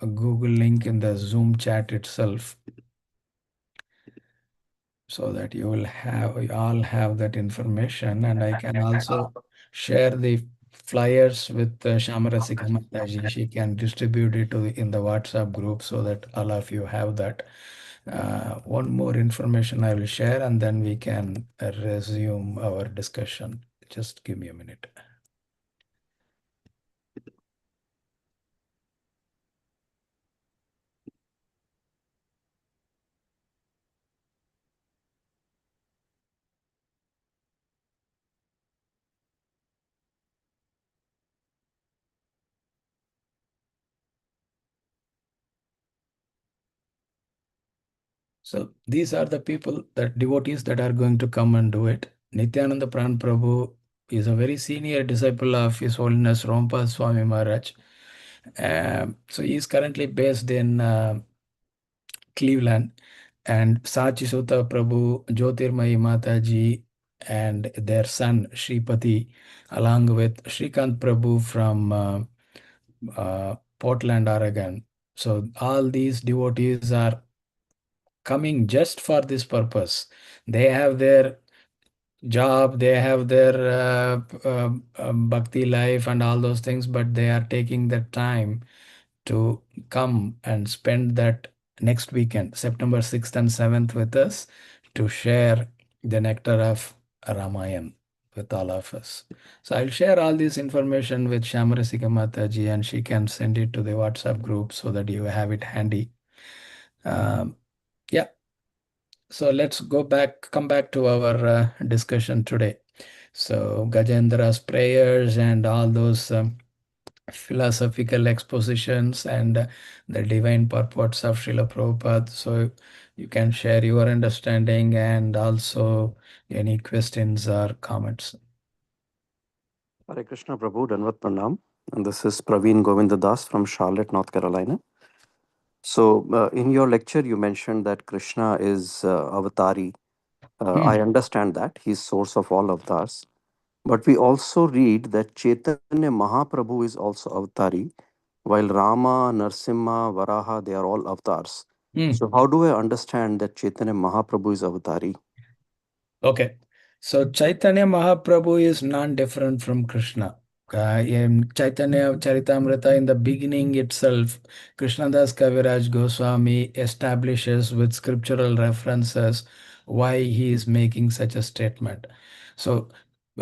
Google link in the Zoom chat itself, so that you all have that information. And I can also share the flyers with Shamarasika Mataji. She can distribute it in the WhatsApp group so that all of you have that. One more information I will share, and then we can resume our discussion. Just give me a minute. So these are the people, that devotees that are going to come and do it. Nityananda Pran Prabhu is a very senior disciple of His Holiness Rompa Swami Maharaj. So he is currently based in Cleveland, and Sachi Sutta Prabhu, Jyotirmayi Mataji, and their son Shripati, along with Shrikant Prabhu from Portland, Oregon. So all these devotees are coming just for this purpose. They have their job, they have their bhakti life and all those things, but they are taking the time to come and spend that next weekend, September 6th and 7th, with us to share the nectar of Ramayan with all of us. So I'll share all this information with Shamarasika Mataji, and she can send it to the WhatsApp group so that you have it handy. Yeah. So let's come back to our discussion today. So Gajendra's prayers and all those philosophical expositions and the divine purports of Srila Prabhupada. So you can share your understanding and also any questions or comments. Hare Krishna Prabhu, Danvat Pranam. And this is Praveen Govindadas from Charlotte, North Carolina. So, in your lecture, you mentioned that Krishna is avatari. I understand that he's source of all avatars. But we also read that Chaitanya Mahaprabhu is also avatari, while Rama, Narsimha, Varaha, they are all avatars. So, how do I understand that Chaitanya Mahaprabhu is avatari? Okay. So Chaitanya Mahaprabhu is non-different from Krishna. In Chaitanya Charitamrita, in the beginning itself, Krishnadas Kaviraj Goswami establishes with scriptural references why he is making such a statement. So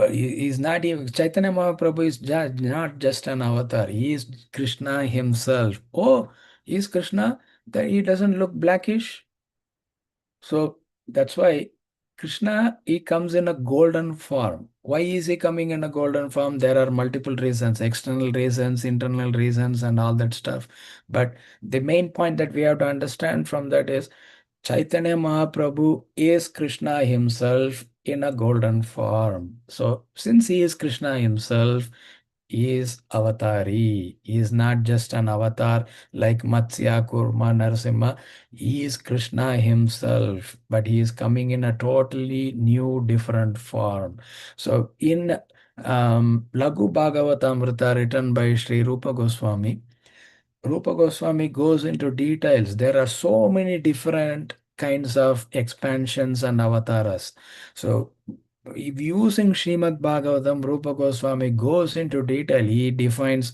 he's not even, Chaitanya Mahaprabhu is not just an avatar. He is Krishna himself. Oh, he is Krishna? That he doesn't look blackish? So that's why Krishna, he comes in a golden form. Why is he coming in a golden form? There are multiple reasons, external reasons, internal reasons, and all that stuff. But the main point that we have to understand from that is Chaitanya Mahaprabhu is Krishna himself in a golden form. So since he is Krishna himself, he is avatari. He is not just an avatar like Matsya, Kurma, Narasimha. He is Krishna himself, but he is coming in a totally new, different form. So in Lagu Bhagavatamrita written by Sri Rupa Goswami, Rupa Goswami goes into details. There are so many different kinds of expansions and avatars. So, if using Srimad Bhagavatam, Rupa Goswami goes into detail. He defines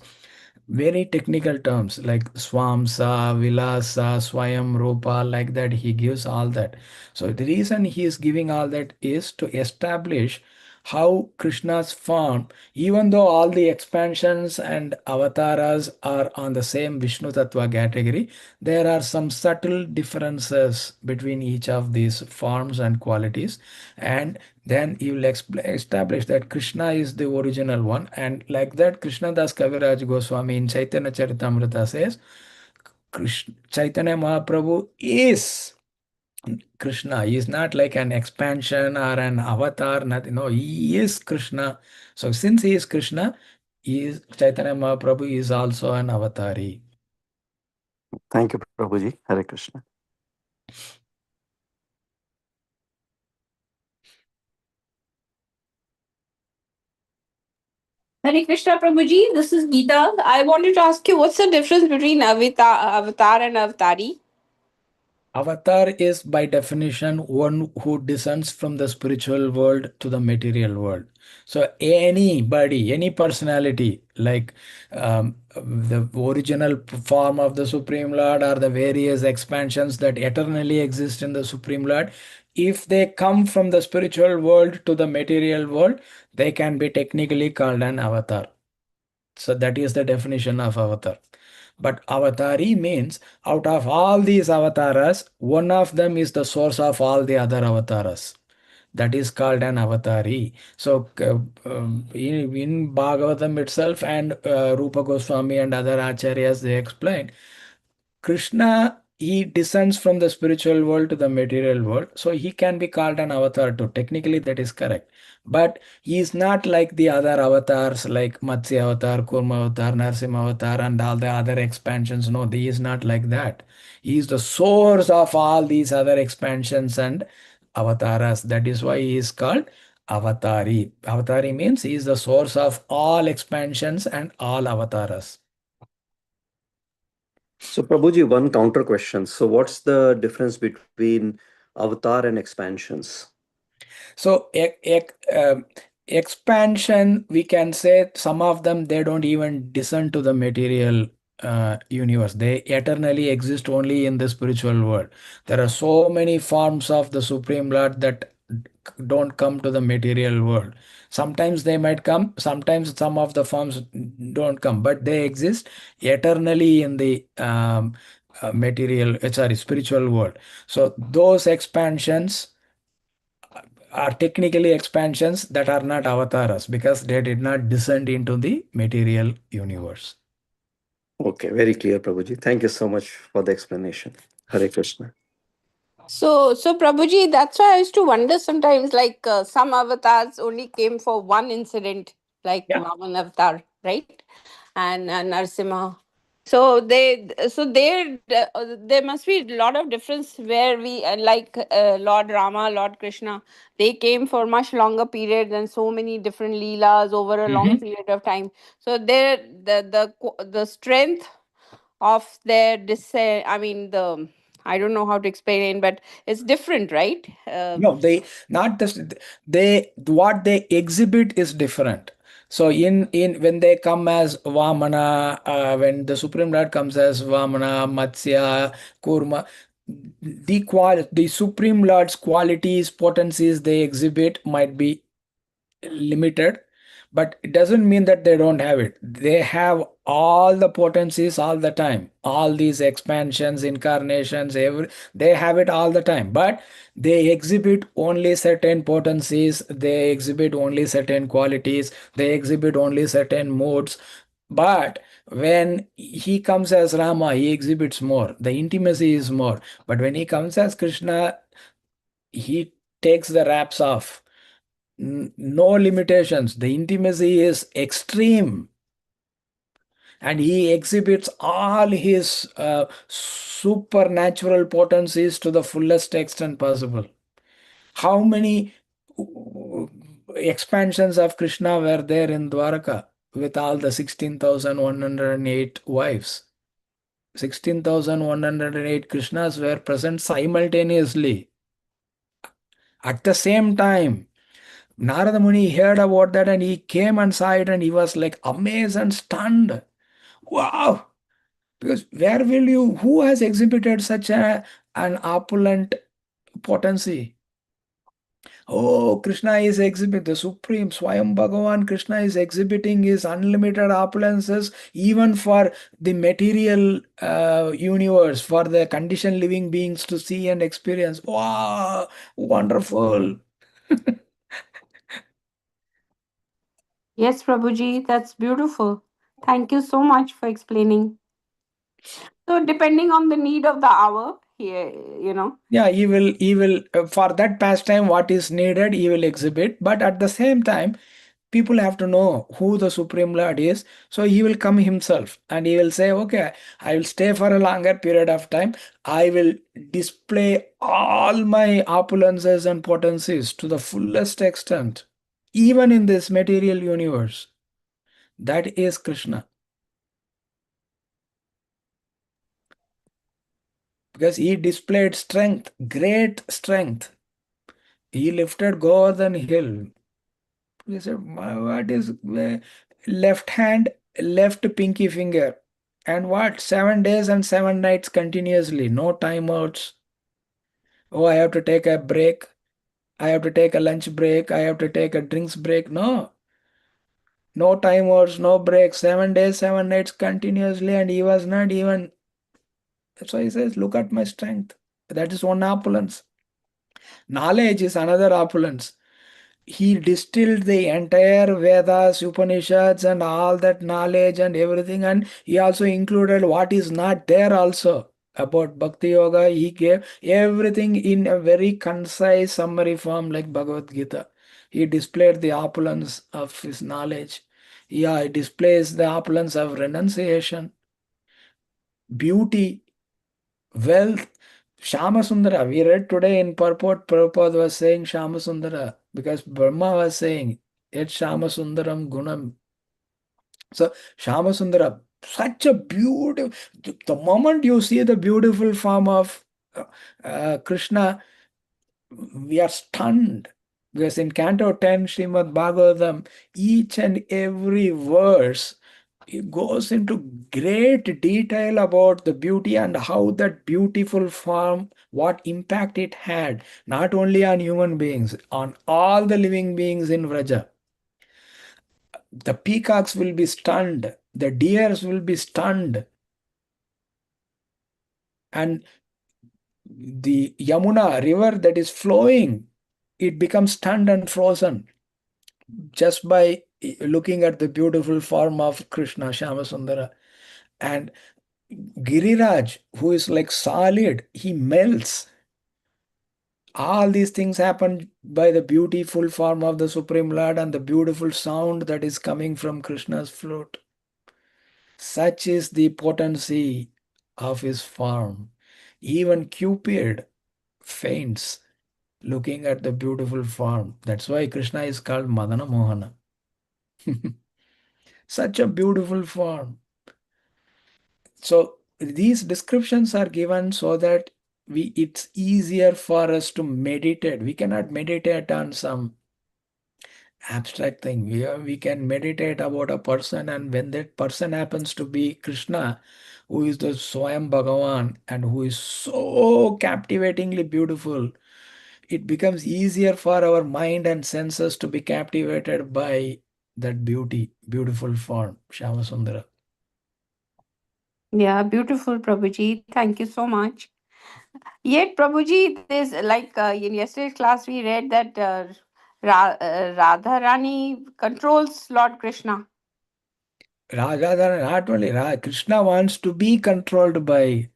very technical terms like Swamsa, Vilasa, Swayam, Rupa, like that. He gives all that. So, the reason he is giving all that is to establish how Krishna's form, even though all the expansions and avatars are on the same Vishnu Tattva category, there are some subtle differences between each of these forms and qualities. And then you will establish that Krishna is the original one. And like that, Krishna Das Kaviraj Goswami in Chaitanya Charitamrita says, Chaitanya Mahaprabhu is Krishna. He is not like an expansion or an avatar. Nothing. No, he is Krishna. So since he is Krishna, he is Chaitanya Mahaprabhu is also an avatari. Thank you, Prabhuji. Hare Krishna. Hare Krishna Prabhuji, this is Geeta. I wanted to ask you, what's the difference between avatar and avatari? Avatar is by definition one who descends from the spiritual world to the material world. So anybody, any personality, like the original form of the Supreme Lord or the various expansions that eternally exist in the Supreme Lord, if they come from the spiritual world to the material world, they can be technically called an avatar. So that is the definition of avatar. But avatari means out of all these avatars, one of them is the source of all the other avatars. That is called an avatari. So in Bhagavatam itself and Rupa Goswami and other acharyas, they explain Krishna, he descends from the spiritual world to the material world, so he can be called an avatar too. Technically, that is correct. But he is not like the other avatars like Matsya avatar, Kurma avatar, Narsimha avatar, and all the other expansions. No, he is not like that. He is the source of all these other expansions and avatars. That is why he is called avatari. Avatari means he is the source of all expansions and all avatars. So, Prabhuji, one counter question. So, what's the difference between avatar and expansions? So expansion, we can say some of them, they don't even descend to the material universe. They eternally exist only in the spiritual world. There are so many forms of the Supreme Lord that don't come to the material world. Sometimes they might come, sometimes some of the forms don't come, but they exist eternally in the spiritual world. So those expansions are technically expansions that are not avatars because they did not descend into the material universe. Okay, very clear, Prabhuji. Thank you so much for the explanation. Hare Krishna. So Prabhuji, that's why I used to wonder sometimes, like some avatars only came for one incident, like Yeah. Vaman avatar, right? And Narsimha. There must be a lot of difference where we like Lord Rama, Lord Krishna. They came for much longer period and so many different leelas over a long Mhm. period of time. So there, the strength of their descent. I mean, I don't know how to explain it, but it's different, right? No, they not just they what they exhibit is different. So in when they come as Vamana, when the Supreme Lord comes as Vamana, Matsya, Kurma, the Supreme Lord's qualities, potencies they exhibit might be limited, but it doesn't mean that they don't have it. They have all the potencies all the time, all these expansions, incarnations, they have it all the time, but they exhibit only certain potencies, they exhibit only certain qualities, they exhibit only certain modes. But when he comes as Rama, he exhibits more, the intimacy is more. But when he comes as Krishna, he takes the wraps off. No limitations. The intimacy is extreme, and he exhibits all his supernatural potencies to the fullest extent possible. How many expansions of Krishna were there in Dwaraka with all the 16,108 wives? 16,108 Krishnas were present simultaneously at the same time. Narada Muni heard about that and he came and saw it and he was like amazed and stunned. Wow! Because where will you, who has exhibited such an opulent potency? Oh, Krishna is exhibiting the supreme Swayam Bhagavan. Krishna is exhibiting his unlimited opulences even for the material universe, for the conditioned living beings to see and experience. Wow, wonderful. Yes, Prabhuji, that's beautiful. Thank you so much for explaining. So, depending on the need of the hour, here, Yeah, he will for that pastime, what is needed, he will exhibit. But at the same time, people have to know who the Supreme Lord is. So he will come himself and he will say, okay, I will stay for a longer period of time. I will display all my opulences and potencies to the fullest extent, even in this material universe. That is Krishna. Because he displayed strength, great strength. He lifted Govardhan hill. He said, what is left hand, left pinky finger? And what? 7 days and 7 nights continuously, no timeouts. Oh, I have to take a break. I have to take a lunch break. I have to take a drinks break. No, no timeouts, no break. 7 days, 7 nights continuously, and he was not even. So he says, look at my strength. That is one opulence. Knowledge is another opulence. He distilled the entire Vedas, Upanishads, and all that knowledge and everything, and he also included what is not there also about Bhakti Yoga. He gave everything in a very concise summary form like Bhagavad Gita. He displayed the opulence of his knowledge. Yeah, he displays the opulence of renunciation, beauty, wealth. Shamasundara, we read today in purport, Prabhupada was saying Shamasundara because Brahma was saying, Yet Shamasundaram Gunam. So, Shamasundara, such a beautiful, the moment you see the beautiful form of Krishna, we are stunned. Because in Canto 10, Srimad Bhagavatam, each and every verse it goes into great detail about the beauty and how that beautiful form, what impact it had, not only on human beings, on all the living beings in Vraja. The peacocks will be stunned, the deers will be stunned, and the Yamuna river that is flowing, it becomes stunned and frozen just by looking at the beautiful form of Krishna, Shamasundara. And Giriraj, who is like solid, he melts. All these things happen by the beautiful form of the Supreme Lord and the beautiful sound that is coming from Krishna's flute. Such is the potency of his form. Even Cupid faints looking at the beautiful form. That's why Krishna is called Madana Mohana. Such a beautiful form. So these descriptions are given so that it's easier for us to meditate. We cannot meditate on some abstract thing. We can meditate about a person, and when that person happens to be Krishna, who is the Swayam Bhagavan and who is so captivatingly beautiful, it becomes easier for our mind and senses to be captivated by that beautiful form, Shamasundara. Yeah, beautiful, Prabhuji. Thank you so much. Yet, Prabhuji, there's like in yesterday's class, we read that Radharani controls Lord Krishna. Radharani, not only Krishna wants to be controlled by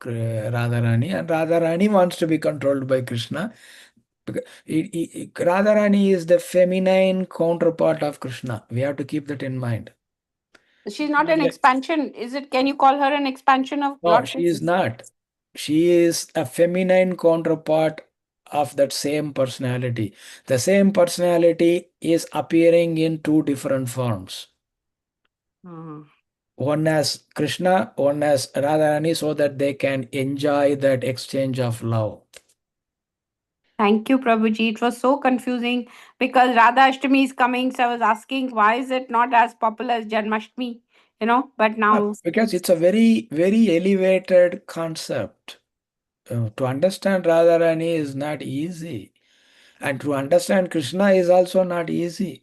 Radharani, and Radharani wants to be controlled by Krishna. Radharani is the feminine counterpart of Krishna. We have to keep that in mind. She's not Not an like- expansion. Is it? Can you call her an expansion of No, Lord she is Krishna? not. She is a feminine counterpart of that same personality. The same personality is appearing in two different forms. Hmm. One as Krishna, one as Radharani, so that they can enjoy that exchange of love. Thank you, Prabhuji. It was so confusing because Radha Ashtami is coming. So I was asking, why is it not as popular as Janmashtami? But now Because it's a very, very elevated concept. To understand Radharani is not easy. And to understand Krishna is also not easy.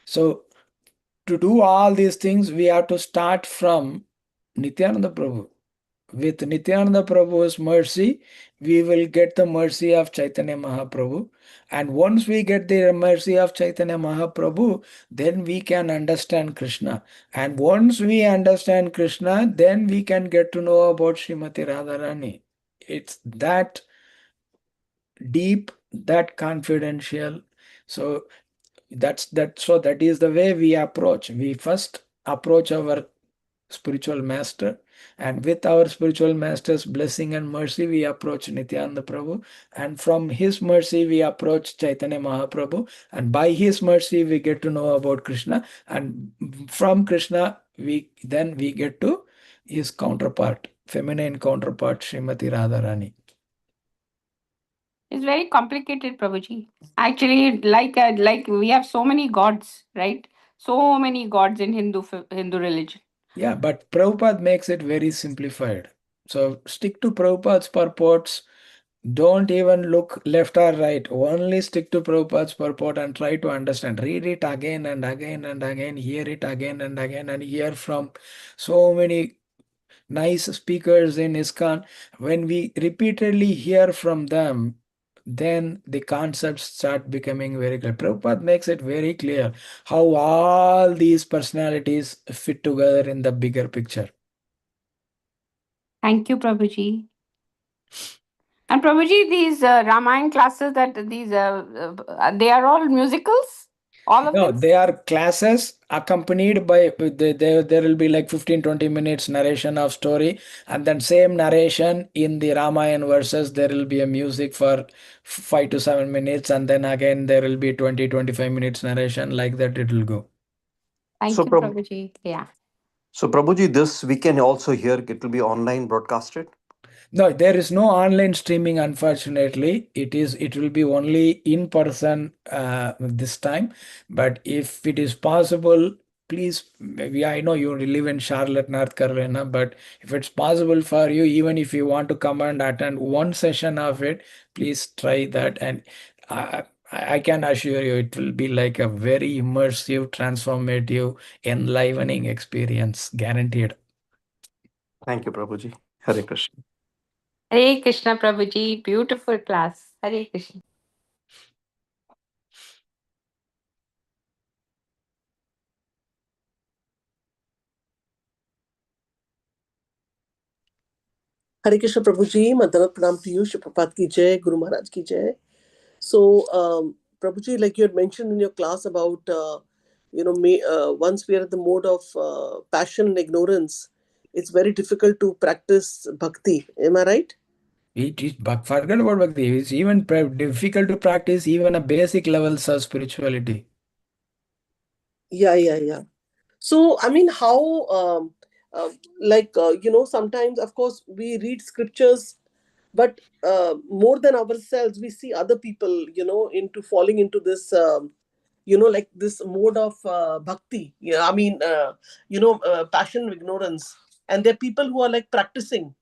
So to do all these things, we have to start from Nityananda Prabhu. With Nityananda Prabhu's mercy, we will get the mercy of Chaitanya Mahaprabhu. And once we get the mercy of Chaitanya Mahaprabhu, then we can understand Krishna. And once we understand Krishna, then we can get to know about Srimati Radharani. It's that deep, that confidential. So that is the way we approach. We first approach our spiritual master, and with our spiritual master's blessing and mercy, we approach Nityananda Prabhu, and from his mercy, we approach Chaitanya Mahaprabhu, and by his mercy, we get to know about Krishna, and from Krishna, we get to his counterpart, feminine counterpart, Srimati Radharani. It's very complicated, Prabhuji. Actually, like we have so many gods, right? So many gods in Hindu religion. Yeah, but Prabhupada makes it very simplified. So stick to Prabhupada's purports. Don't even look left or right. Only stick to Prabhupada's purport and try to understand. Read it again and again and again. Hear it again and hear from so many nice speakers in Iskcon. When we repeatedly hear from them, then the concepts start becoming very clear. Prabhupada makes it very clear how all these personalities fit together in the bigger picture. Thank you, Prabhuji. And Prabhuji, these Ramayana classes they are all musicals? All of No, them? they are classes accompanied by there will be like 15-20 minutes narration of story, and then same narration in the Ramayana verses there will be a music for 5 to 7 minutes, and then again there will be 20-25 minutes narration, like that it will go. Thank So, you, Prabhuji. Yeah. so Prabhuji, this we can also hear. It will be online broadcasted. No, there is no online streaming, unfortunately. It will be only in person this time. But if it is possible, please, maybe I know you live in Charlotte, North Carolina, but if it's possible for you, even if you want to come and attend one session of it, please try that. And I can assure you, it will be like a very immersive, transformative, enlivening experience, guaranteed. Thank you, Prabhuji. Hare Krishna. Hare Krishna, Prabhuji. Beautiful class. Hare Krishna. Hare Krishna Prabhuji, Madhavat Pranam to you, Shri Prabhupada ki jai, Guru Maharaj ki jai. So, Prabhuji, like you had mentioned in your class about, once we are at the mode of passion and ignorance, it's very difficult to practice bhakti. Am I right? It is, but forget about bhakti. It's even difficult to practice even a basic levels of spirituality. Yeah. So, I mean, how, sometimes, of course, we read scriptures, but more than ourselves, we see other people, into falling into this, like this mode of bhakti. Yeah, I mean, passion and ignorance. And there are people who are like practicing.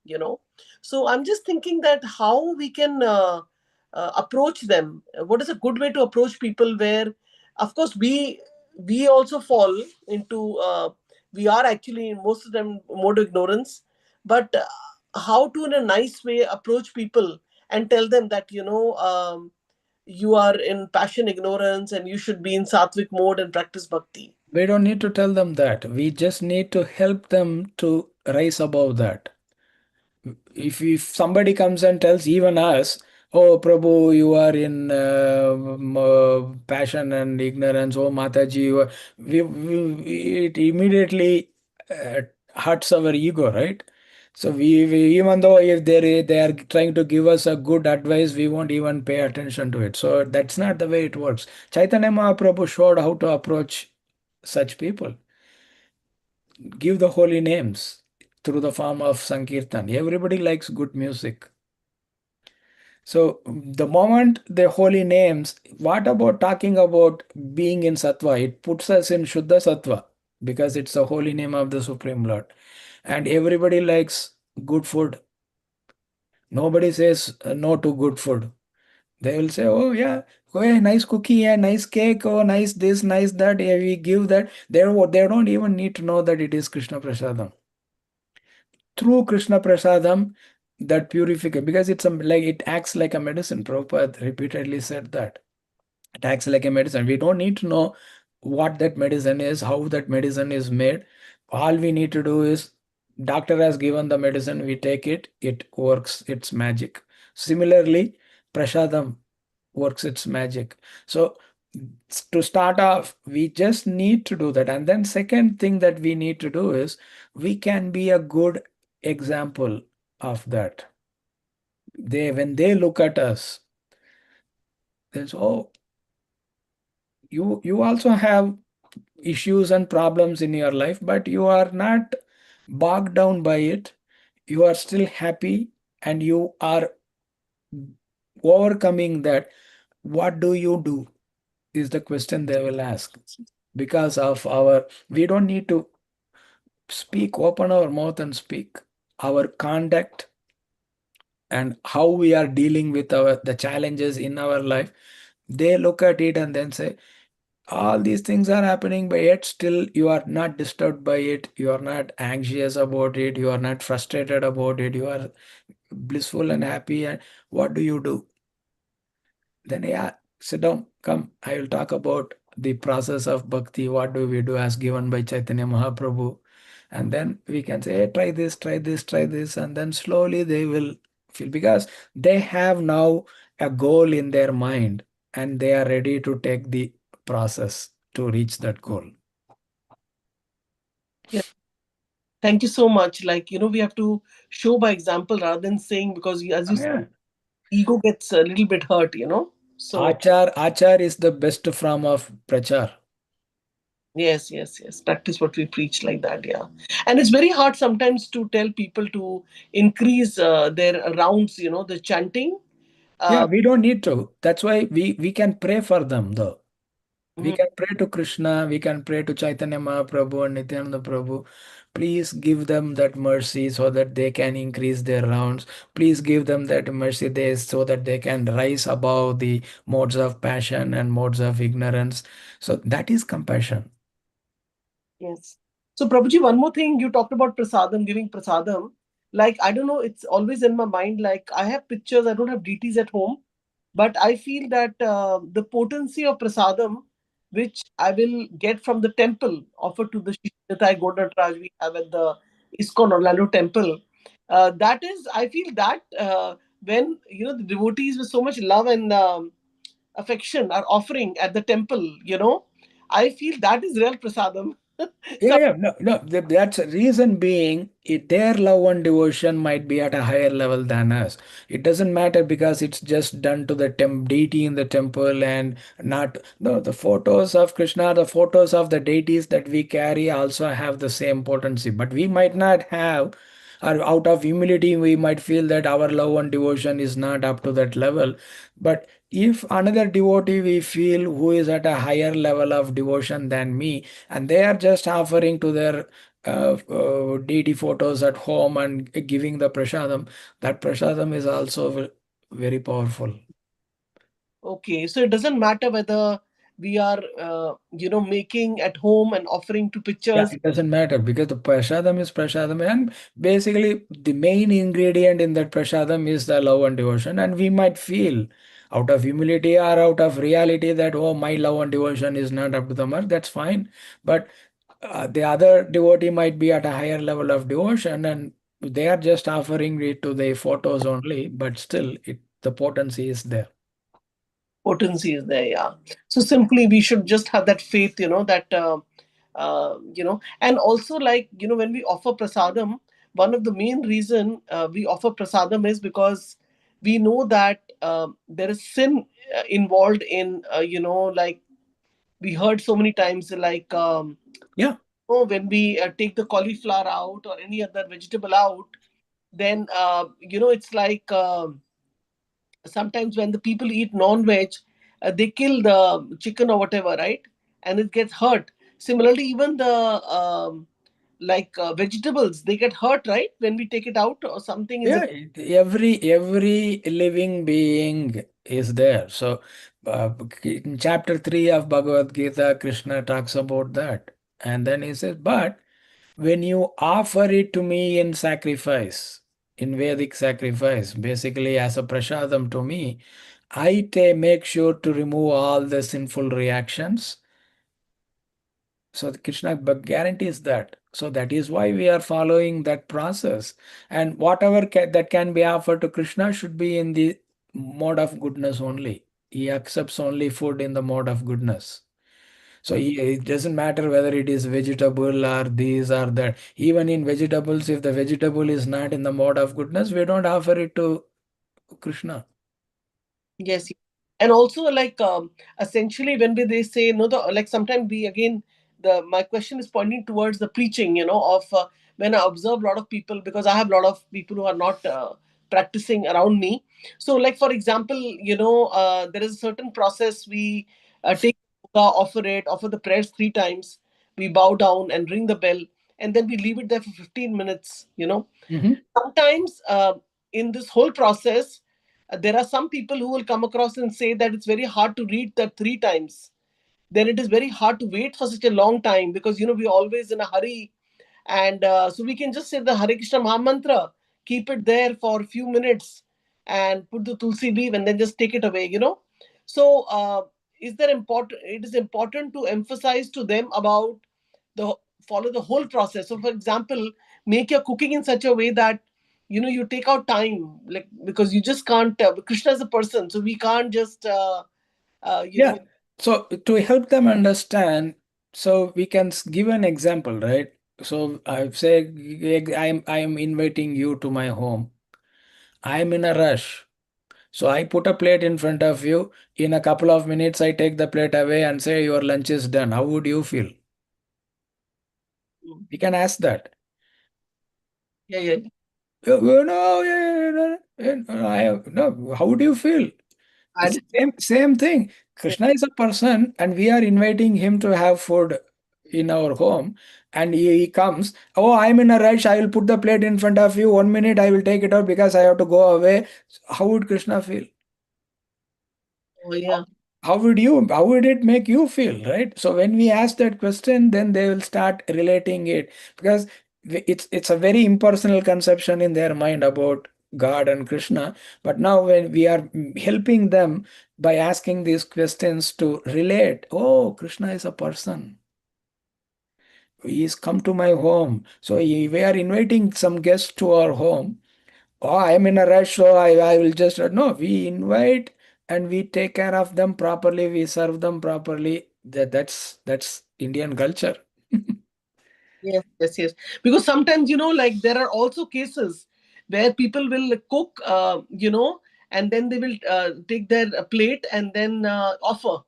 So I'm just thinking that how we can approach them. What is a good way to approach people where, of course, we also fall into we are actually in most of them mode of ignorance, but how to in a nice way approach people and tell them that you are in passion ignorance and you should be in sattvic mode and practice bhakti. We don't need to tell them that. We just need to help them to rise above that. If somebody comes and tells even us, oh Prabhu, you are in passion and ignorance, oh Mataji, it immediately hurts our ego, right? So we even though if they are trying to give us a good advice, we won't even pay attention to it. So that's not the way it works. Chaitanya Mahaprabhu showed how to approach such people. Give the holy names through the form of Sankirtan. Everybody likes good music. So the moment the holy names, what about talking about being in Sattva? It puts us in Shuddha Sattva because it's the holy name of the Supreme Lord. And everybody likes good food. Nobody says no to good food. They will say, oh yeah, Oh, yeah, nice cookie, yeah, nice cake, oh, nice this, nice that. Yeah, we give that. They don't even need to know that it is Krishna Prasadam. Through Krishna Prasadam, that purification, because it's like it acts like a medicine. Prabhupada repeatedly said that. It acts like a medicine. We don't need to know what that medicine is, how that medicine is made. All we need to do is doctor has given the medicine, we take it, it works its magic. Similarly, prasadam works its magic. So to start off, we just need to do that. And then second thing that we need to do is we can be a good example of that. When they look at us, they say, oh, you also have issues and problems in your life, but you are not bogged down by it. You are still happy and you are overcoming that. What do you do? Is the question they will ask. Because of we don't need to speak, open our mouth and speak. Our conduct and how we are dealing with the challenges in our life, they look at it and then say, all these things are happening, but yet still you are not disturbed by it, you are not anxious about it, you are not frustrated about it, you are blissful and happy. And what do? Then, yeah, sit down, come, I will talk about the process of bhakti. What do we do as given by Chaitanya Mahaprabhu? And then we can say, hey, try this, try this, try this. And then slowly they will feel, because they have now a goal in their mind and they are ready to take the process to reach that goal. Yeah. Thank you so much. Like, we have to show by example rather than saying, because as you said, Yeah. ego gets a little bit hurt. So Achar is the best form of prachar. yes, yes, yes. Practice what we preach, like that, yeah. And it's very hard sometimes to tell people to increase their rounds, the chanting. Yeah, Uh, we don't need to. That's why we can pray for them though. We mhm. can pray to Krishna, we can pray to Chaitanya Mahaprabhu and Nityananda Prabhu. Please give them that mercy so that they can increase their rounds. Please give them that mercy so that they can rise above the modes of passion and modes of ignorance. So that is compassion. Yes. So, Prabhuji, one more thing, you talked about prasadam, giving prasadam. Like, I don't know, it's always in my mind. Like, I have pictures, I don't have deities at home, but I feel that the potency of prasadam, which I will get from the temple offered to the Shishnitai Godatraj we have at the Iskcon Orlando temple, that is, I feel that when, the devotees with so much love and affection are offering at the temple, I feel that is real prasadam. Yeah, yeah, no. That's a reason being their love and devotion might be at a higher level than us. It doesn't matter because it's just done to the deity in the temple and not. No, the photos of Krishna, the photos of the deities that we carry also have the same potency, but we might not have, or out of humility, we might feel that our love and devotion is not up to that level. But if another devotee we feel who is at a higher level of devotion than me, and they are just offering to their deity photos at home and giving the prasadam, that prasadam is also very powerful. Okay, so it doesn't matter whether we are, making at home and offering to Yeah, pictures. it doesn't matter because the prasadam is prasadam, and basically the main ingredient in that prasadam is the love and devotion. And we might feel out of humility or out of reality that, oh, my love and devotion is not up to the mark. That's fine. But the other devotee might be at a higher level of devotion and they are just offering it to the photos only, but still the potency is there. Potency is there, yeah. So simply we should just have that faith, that and also, like, when we offer prasadam, one of the main reason we offer prasadam is because we know that there is sin involved in, like we heard so many times, like Yeah. when we take the cauliflower out or any other vegetable out, then it's like sometimes when the people eat non-veg, they kill the chicken or whatever, right? And it gets hurt. Similarly, even the like vegetables, they get hurt, right? When we take it out or something is Yeah, every living being is there. So, in chapter 3 of Bhagavad Gita, Krishna talks about that. And then he says, but when you offer it to me in sacrifice, in Vedic sacrifice, basically as a prasadam to me, I make sure to remove all the sinful reactions. So the Krishna guarantees that. So that is why we are following that process. And whatever that can be offered to Krishna should be in the mode of goodness only. He accepts only food in the mode of goodness. So it doesn't matter whether it is vegetable or these or that. Even in vegetables, if the vegetable is not in the mode of goodness, we don't offer it to Krishna. yes. And also like essentially when they say no, the like sometimes we again my question is pointing towards the preaching, of when I observe a lot of people, because I have a lot of people who are not practicing around me. So like for example, there is a certain process we take yoga, offer the prayers 3 times, we bow down and ring the bell, and then we leave it there for 15 minutes. Sometimes in this whole process, there are some people who will come across and say that it's very hard to read that 3 times. Then it is very hard to wait for such a long time, because we're always in a hurry. And so we can just say the Hare Krishna Maha Mantra, keep it there for a few minutes, and put the Tulsi leaf, and then just take it away. So it is important to emphasize to them about the follow the whole process. So for example, make your cooking in such a way that you take out time, like, because you just can't Krishna is a person, so we can't just Yeah. So to help them understand, so we can give an example, right? So I say I'm inviting you to my home. I'm in a rush. So I put a plate in front of you. In a couple of minutes, I take the plate away and say your lunch is done. How would you feel? We can ask that. yeah, yeah. No, no. How would you feel? It's And same thing. Krishna is a person, and we are inviting him to have food in our home. And he comes. Oh, I'm in a rush. I will put the plate in front of you. 1 minute, I will take it out because I have to go away. How would Krishna feel? oh yeah, How would it make you feel, right? So when we ask that question, then they will start relating it, because it's a very impersonal conception in their mind about God and Krishna. But now when we are helping them by asking these questions to relate, oh, Krishna is a person. He's come to my home. So we are inviting some guests to our home. Oh, I'm in a rush, so I will just. No, we invite and we take care of them properly, we serve them properly. That's Indian culture. yes, yes, yes. Because sometimes like there are also cases where people will cook, and then they will take their plate and then offer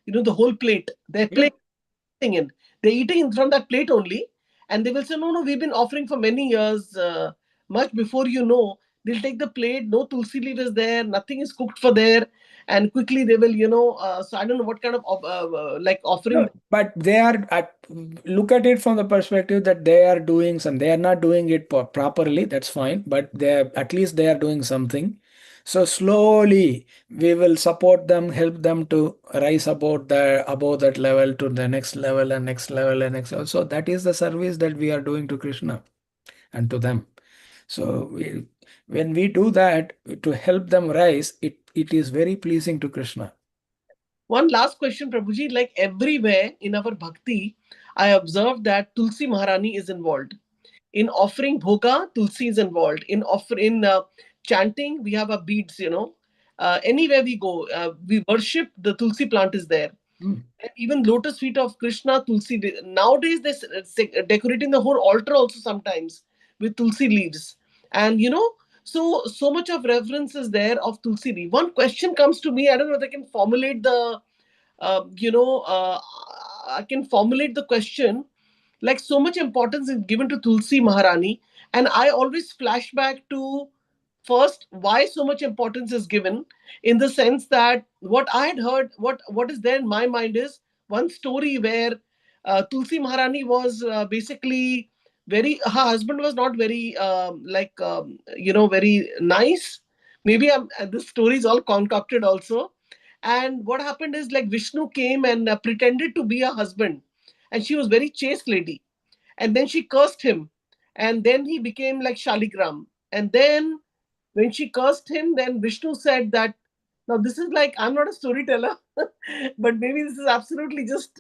the whole plate, their Yeah. plate in. They're eating from that plate only, and they will say, no, no, we've been offering for many years. Much before they'll take the plate. No tulsi leaf is there. Nothing is cooked for there, and quickly they will, So I don't know what kind of like offering. No, but they are look at it from the perspective that they are doing some. They are not doing it properly. That's fine, but at least they are doing something. So slowly we will support them, help them to rise above that level to the next level and next level and next level. So that is the service that we are doing to Krishna and to them. So when we do that to help them rise, it is very pleasing to Krishna. One last question, Prabhuji. Like everywhere in our bhakti, I observed that Tulsi Maharani is involved. In offering bhoga, Tulsi is involved. In chanting, we have our beads. Anywhere we go, we worship, the Tulsi plant is there. Hmm. And even lotus feet of Krishna, Tulsi. Nowadays, they're decorating the whole altar also sometimes with Tulsi leaves. And so much of reverence is there of Tulsi leaf. One question comes to me. I don't know if I can formulate uh, you know, uh, I can formulate the question. Like so much importance is given to Tulsi Maharani, and I always flash back to first why so much importance is given, in the sense that what I had heard, what is there in my mind is one story where Tulsi Maharani was basically very, her husband was not very very nice. Maybe this story is all concocted also. And what happened is, like, Vishnu came and pretended to be her husband, and she was very chaste lady, and then she cursed him, and then he became like Shaligram. And then when she cursed him, then Vishnu said that, now this is like, I'm not a storyteller, but maybe this is absolutely just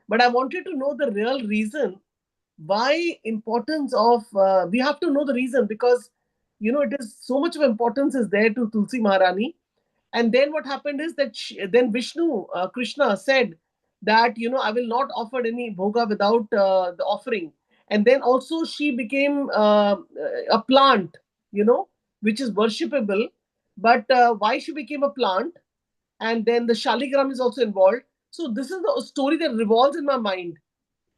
but I wanted to know the real reason why importance of we have to know the reason, because it is so much of importance is there to Tulsi Maharani. And then what happened is that then Vishnu, Krishna said that, I will not offer any bhoga without the offering. And then also she became a plant, which is worshipable. But why she became a plant? And then the Shaligram is also involved. So this is the story that revolves in my mind.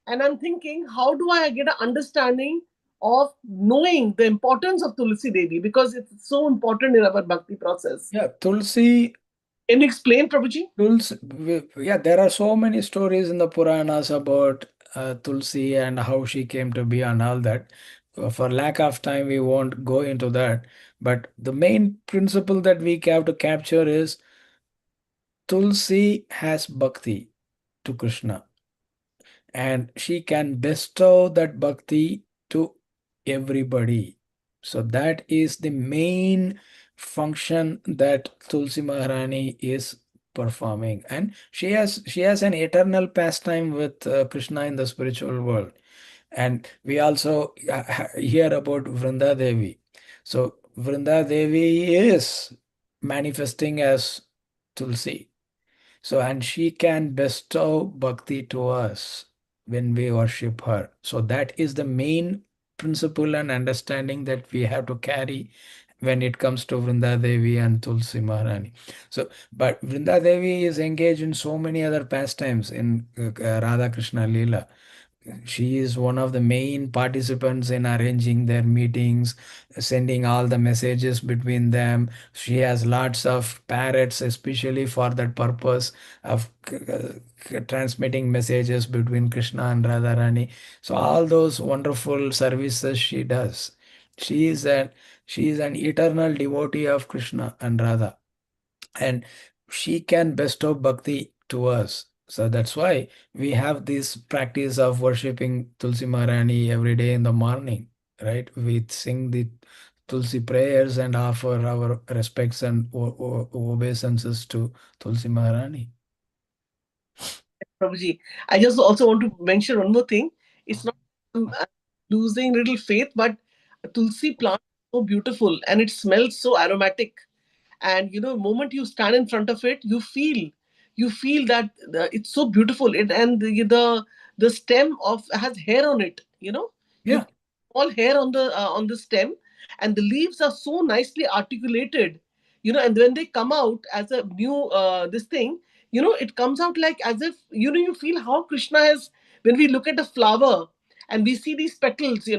And I'm thinking, how do I get an understanding of knowing the importance of Tulsi Devi? Because it's so important in our bhakti process. Yeah, Tulsi. Can you explain, Prabhuji? Tulsi, yeah, there are so many stories in the Puranas about Tulsi and how she came to be and all that. For lack of time, we won't go into that. But the main principle that we have to capture is Tulsi has bhakti to Krishna, and she can bestow that bhakti to everybody. So that is the main function that Tulsi Maharani is performing, and she has an eternal pastime with Krishna in the spiritual world. And we also hear about Vrinda Devi. So Vrinda Devi is manifesting as Tulsi. So, and she can bestow bhakti to us when we worship her. So, that is the main principle and understanding that we have to carry when it comes to Vrinda Devi and Tulsi Maharani. So, but Vrinda Devi is engaged in so many other pastimes in Radha Krishna Leela. She is one of the main participants in arranging their meetings, sending all the messages between them. She has lots of parrots, especially for that purpose of transmitting messages between Krishna and Radharani. So all those wonderful services she does. She is an she is an eternal devotee of Krishna and Radha, and she can bestow bhakti to us. So that's why we have this practice of worshipping Tulsi Maharani every day in the morning, right? We sing the Tulsi prayers and offer our respects and obeisances to Tulsi Maharani. Prabhuji, I just also want to mention one more thing. It's not I'm losing little faith, but Tulsi plant is so beautiful and it smells so aromatic. And the moment you stand in front of it, you feel that it's so beautiful. And the stem of has hair on it. You Yeah. all hair on the stem, and the leaves are so nicely articulated. And when they come out as a new this thing, it comes out like as if you feel how Krishna has. When we look at a flower and we see these petals,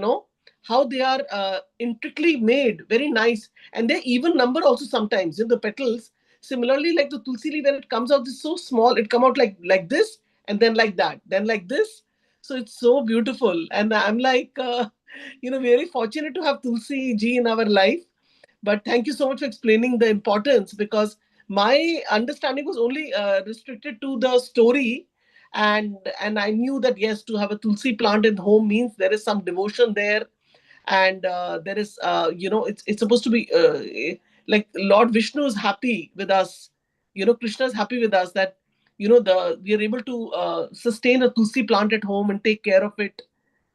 how they are intricately made, very nice, and they're even number also sometimes in the petals. Similarly, like the tulsi leaf, when it comes out, it's so small. It come out like this, and then like that, then like this. So it's so beautiful, and I'm like, very fortunate to have Tulsi ji in our life. But thank you so much for explaining the importance, because my understanding was only restricted to the story, and I knew that yes, to have a Tulsi plant in home means there is some devotion there, and there is it's supposed to be like Lord Vishnu is happy with us, Krishna is happy with us, that we are able to sustain a tulsi plant at home and take care of it.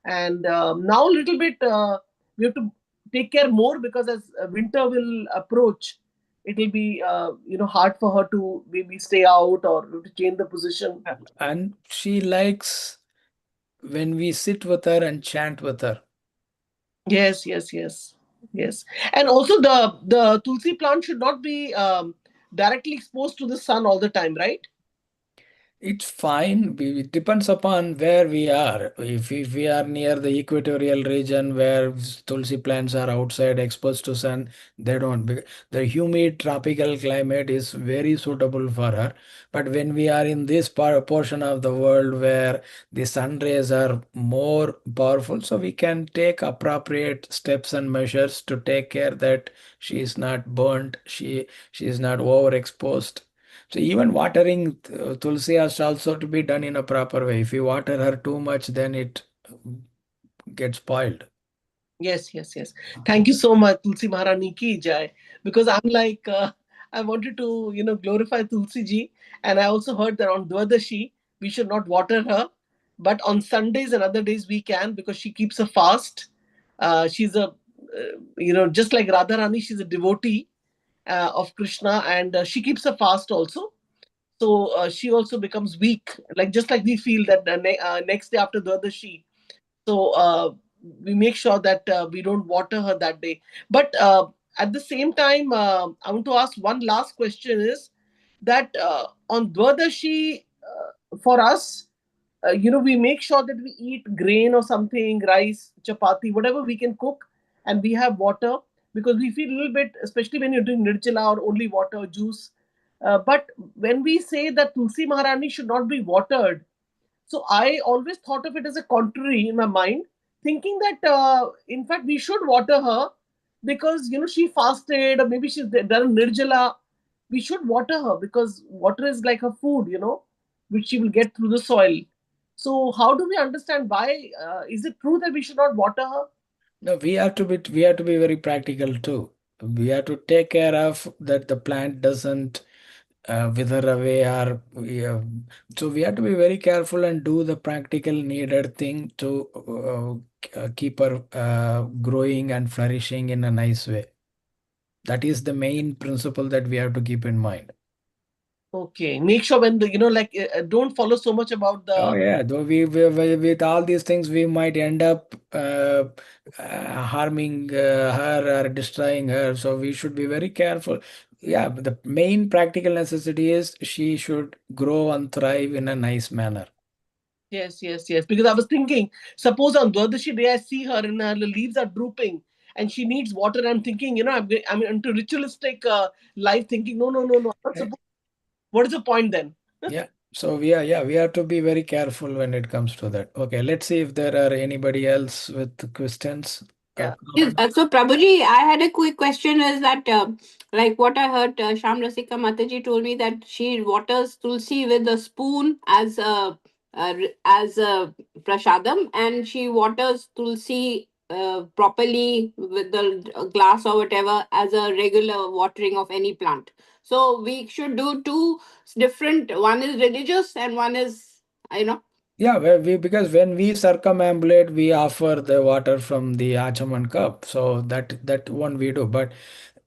And now a little bit we have to take care more, because as winter will approach, it will be hard for her to maybe stay out or to change the position. And she likes when we sit with her and chant with her. Yes, yes, yes, yes. And also the tulsi plant should not be directly exposed to the sun all the time, right? It's fine. It depends upon where we are. If we are near the equatorial region where tulsi plants are outside exposed to sun, they don't. The humid tropical climate is very suitable for her. But when we are in this portion of the world where the sun rays are more powerful, so we can take appropriate steps and measures to take care that she is not burnt, she is not overexposed. So even watering tulsi has also to be done in a proper way. If you water her too much, then it gets spoiled. Yes, yes, yes. Thank you so much, Tulsi Maharani ki jai. Because I'm like, I wanted to, glorify Tulsi ji. And I also heard that on Dwadashi, we should not water her. But on Sundays and other days, we can because she keeps a fast. She's just like Radharani, she's a devotee of Krishna and she keeps a fast also. So she also becomes weak, like just like we feel that next day after Dwadashi. So we make sure that we don't water her that day. But at the same time, I want to ask one last question is that on Dwadashi, for us, we make sure that we eat grain or something, rice, chapati, whatever we can cook, and we have water because we feel a little bit, especially when you're doing nirjala or only water, juice. But when we say that Tulsi Maharani should not be watered, so I always thought of it as a contrary in my mind, thinking that in fact we should water her because she fasted or maybe she's done nirjala. We should water her because water is like her food, which she will get through the soil. So how do we understand why? Is it true that we should not water her? No, we have to be very practical too. We have to take care of that the plant doesn't wither away or so we have to be very careful and do the practical needed thing to keep her growing and flourishing in a nice way. That is the main principle that we have to keep in mind. Okay, make sure when don't follow so much about Oh the. yeah, though with all these things we might end up harming her or destroying her. So we should be very careful. Yeah, but the main practical necessity is she should grow and thrive in a nice manner. Yes, yes, yes. Because I was thinking, suppose on Dwadashi day I see her and her leaves are drooping and she needs water. I'm thinking, I'm into ritualistic life thinking, no, no, no, no. I'm not Eh, supposed. What is the point then? Yeah. So we have to be very careful when it comes to that. Okay, let's see if there are anybody else with questions or Yeah. comments. So Prabhuji, I had a quick question is that like what I heard Sham Rasika Mataji told me that she waters tulsi with a spoon as a prasadam, and she waters tulsi properly with the glass or whatever as a regular watering of any plant. So we should do two different, one is religious and one is, you know. Yeah, because when we circumambulate, we offer the water from the Achaman cup. So that one we do. But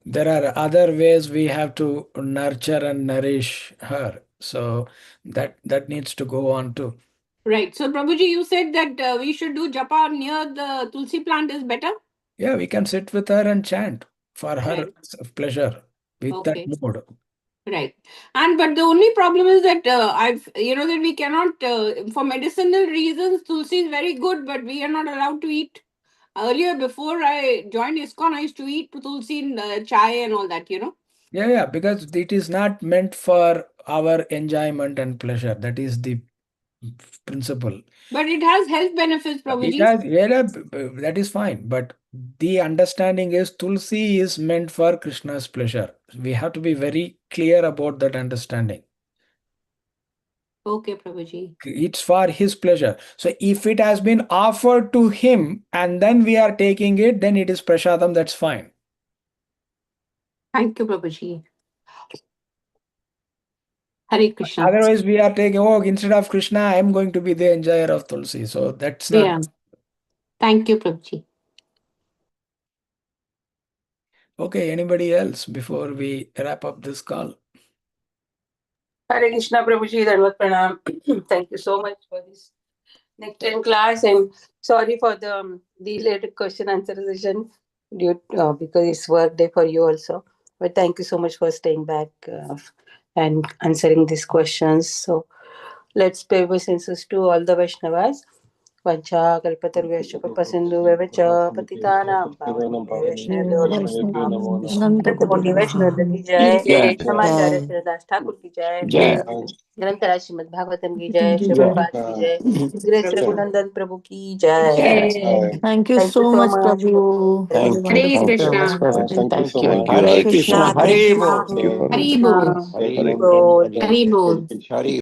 there are other ways we have to nurture and nourish her. So that needs to go on too. Right. So, Prabhuji, you said that we should do japa near the tulsi plant is better? Yeah, we can sit with her and chant for her Right. pleasure with that Okay. mood. Right. And but the only problem is that that we cannot, for medicinal reasons, tulsi is very good, but we are not allowed to eat. Earlier, before I joined Iskcon, I used to eat tulsi in chai and all that. Yeah, because it is not meant for our enjoyment and pleasure. That is the principle. But it has health benefits, It Prabhuji. has, yeah, that is fine. But the understanding is Tulsi is meant for Krishna's pleasure. We have to be very clear about that understanding. Okay, Prabhuji. It's for his pleasure. So if it has been offered to him and then we are taking it, then it is prasadam, that's fine. Thank you, Prabhuji. Hare Krishna. Otherwise, we are taking, oh, instead of Krishna, I am going to be the enjoyer of Tulsi. So that's not. Yeah. Thank you, Prabhuji. Okay, anybody else before we wrap up this call? Hare Krishna Prabhuji, Dhanvat Pranam. Thank you so much for this next class, and sorry for the delayed question answer session because it's work day for you also. But thank you so much for staying back and answering these questions. So Let's pay obeisances to all the Vaishnavas. Vancha kalpatarvyascha kripasindu vyavacha patitanam pavanebhyo Vaishnavyo namo namaha. Namaste Vaishnav ki jai. Jai. Namacharya Sridas Thakur ki jai. Jai. ग्रंथराज Shrimad Bhagavatam की जय, श्री प्रभुपाद की जय, grace Raghunandan प्रभु की जय. Jai. Thank you Thank you so so much, much. Prabhu. Very Hare wonderful Krishna. Prabhu. Thank you. Hare Hare Krishna. Krishna. Thank you, Thank you Prabhu. for Hari Bol. Hare Bol. Hari Bol. Hari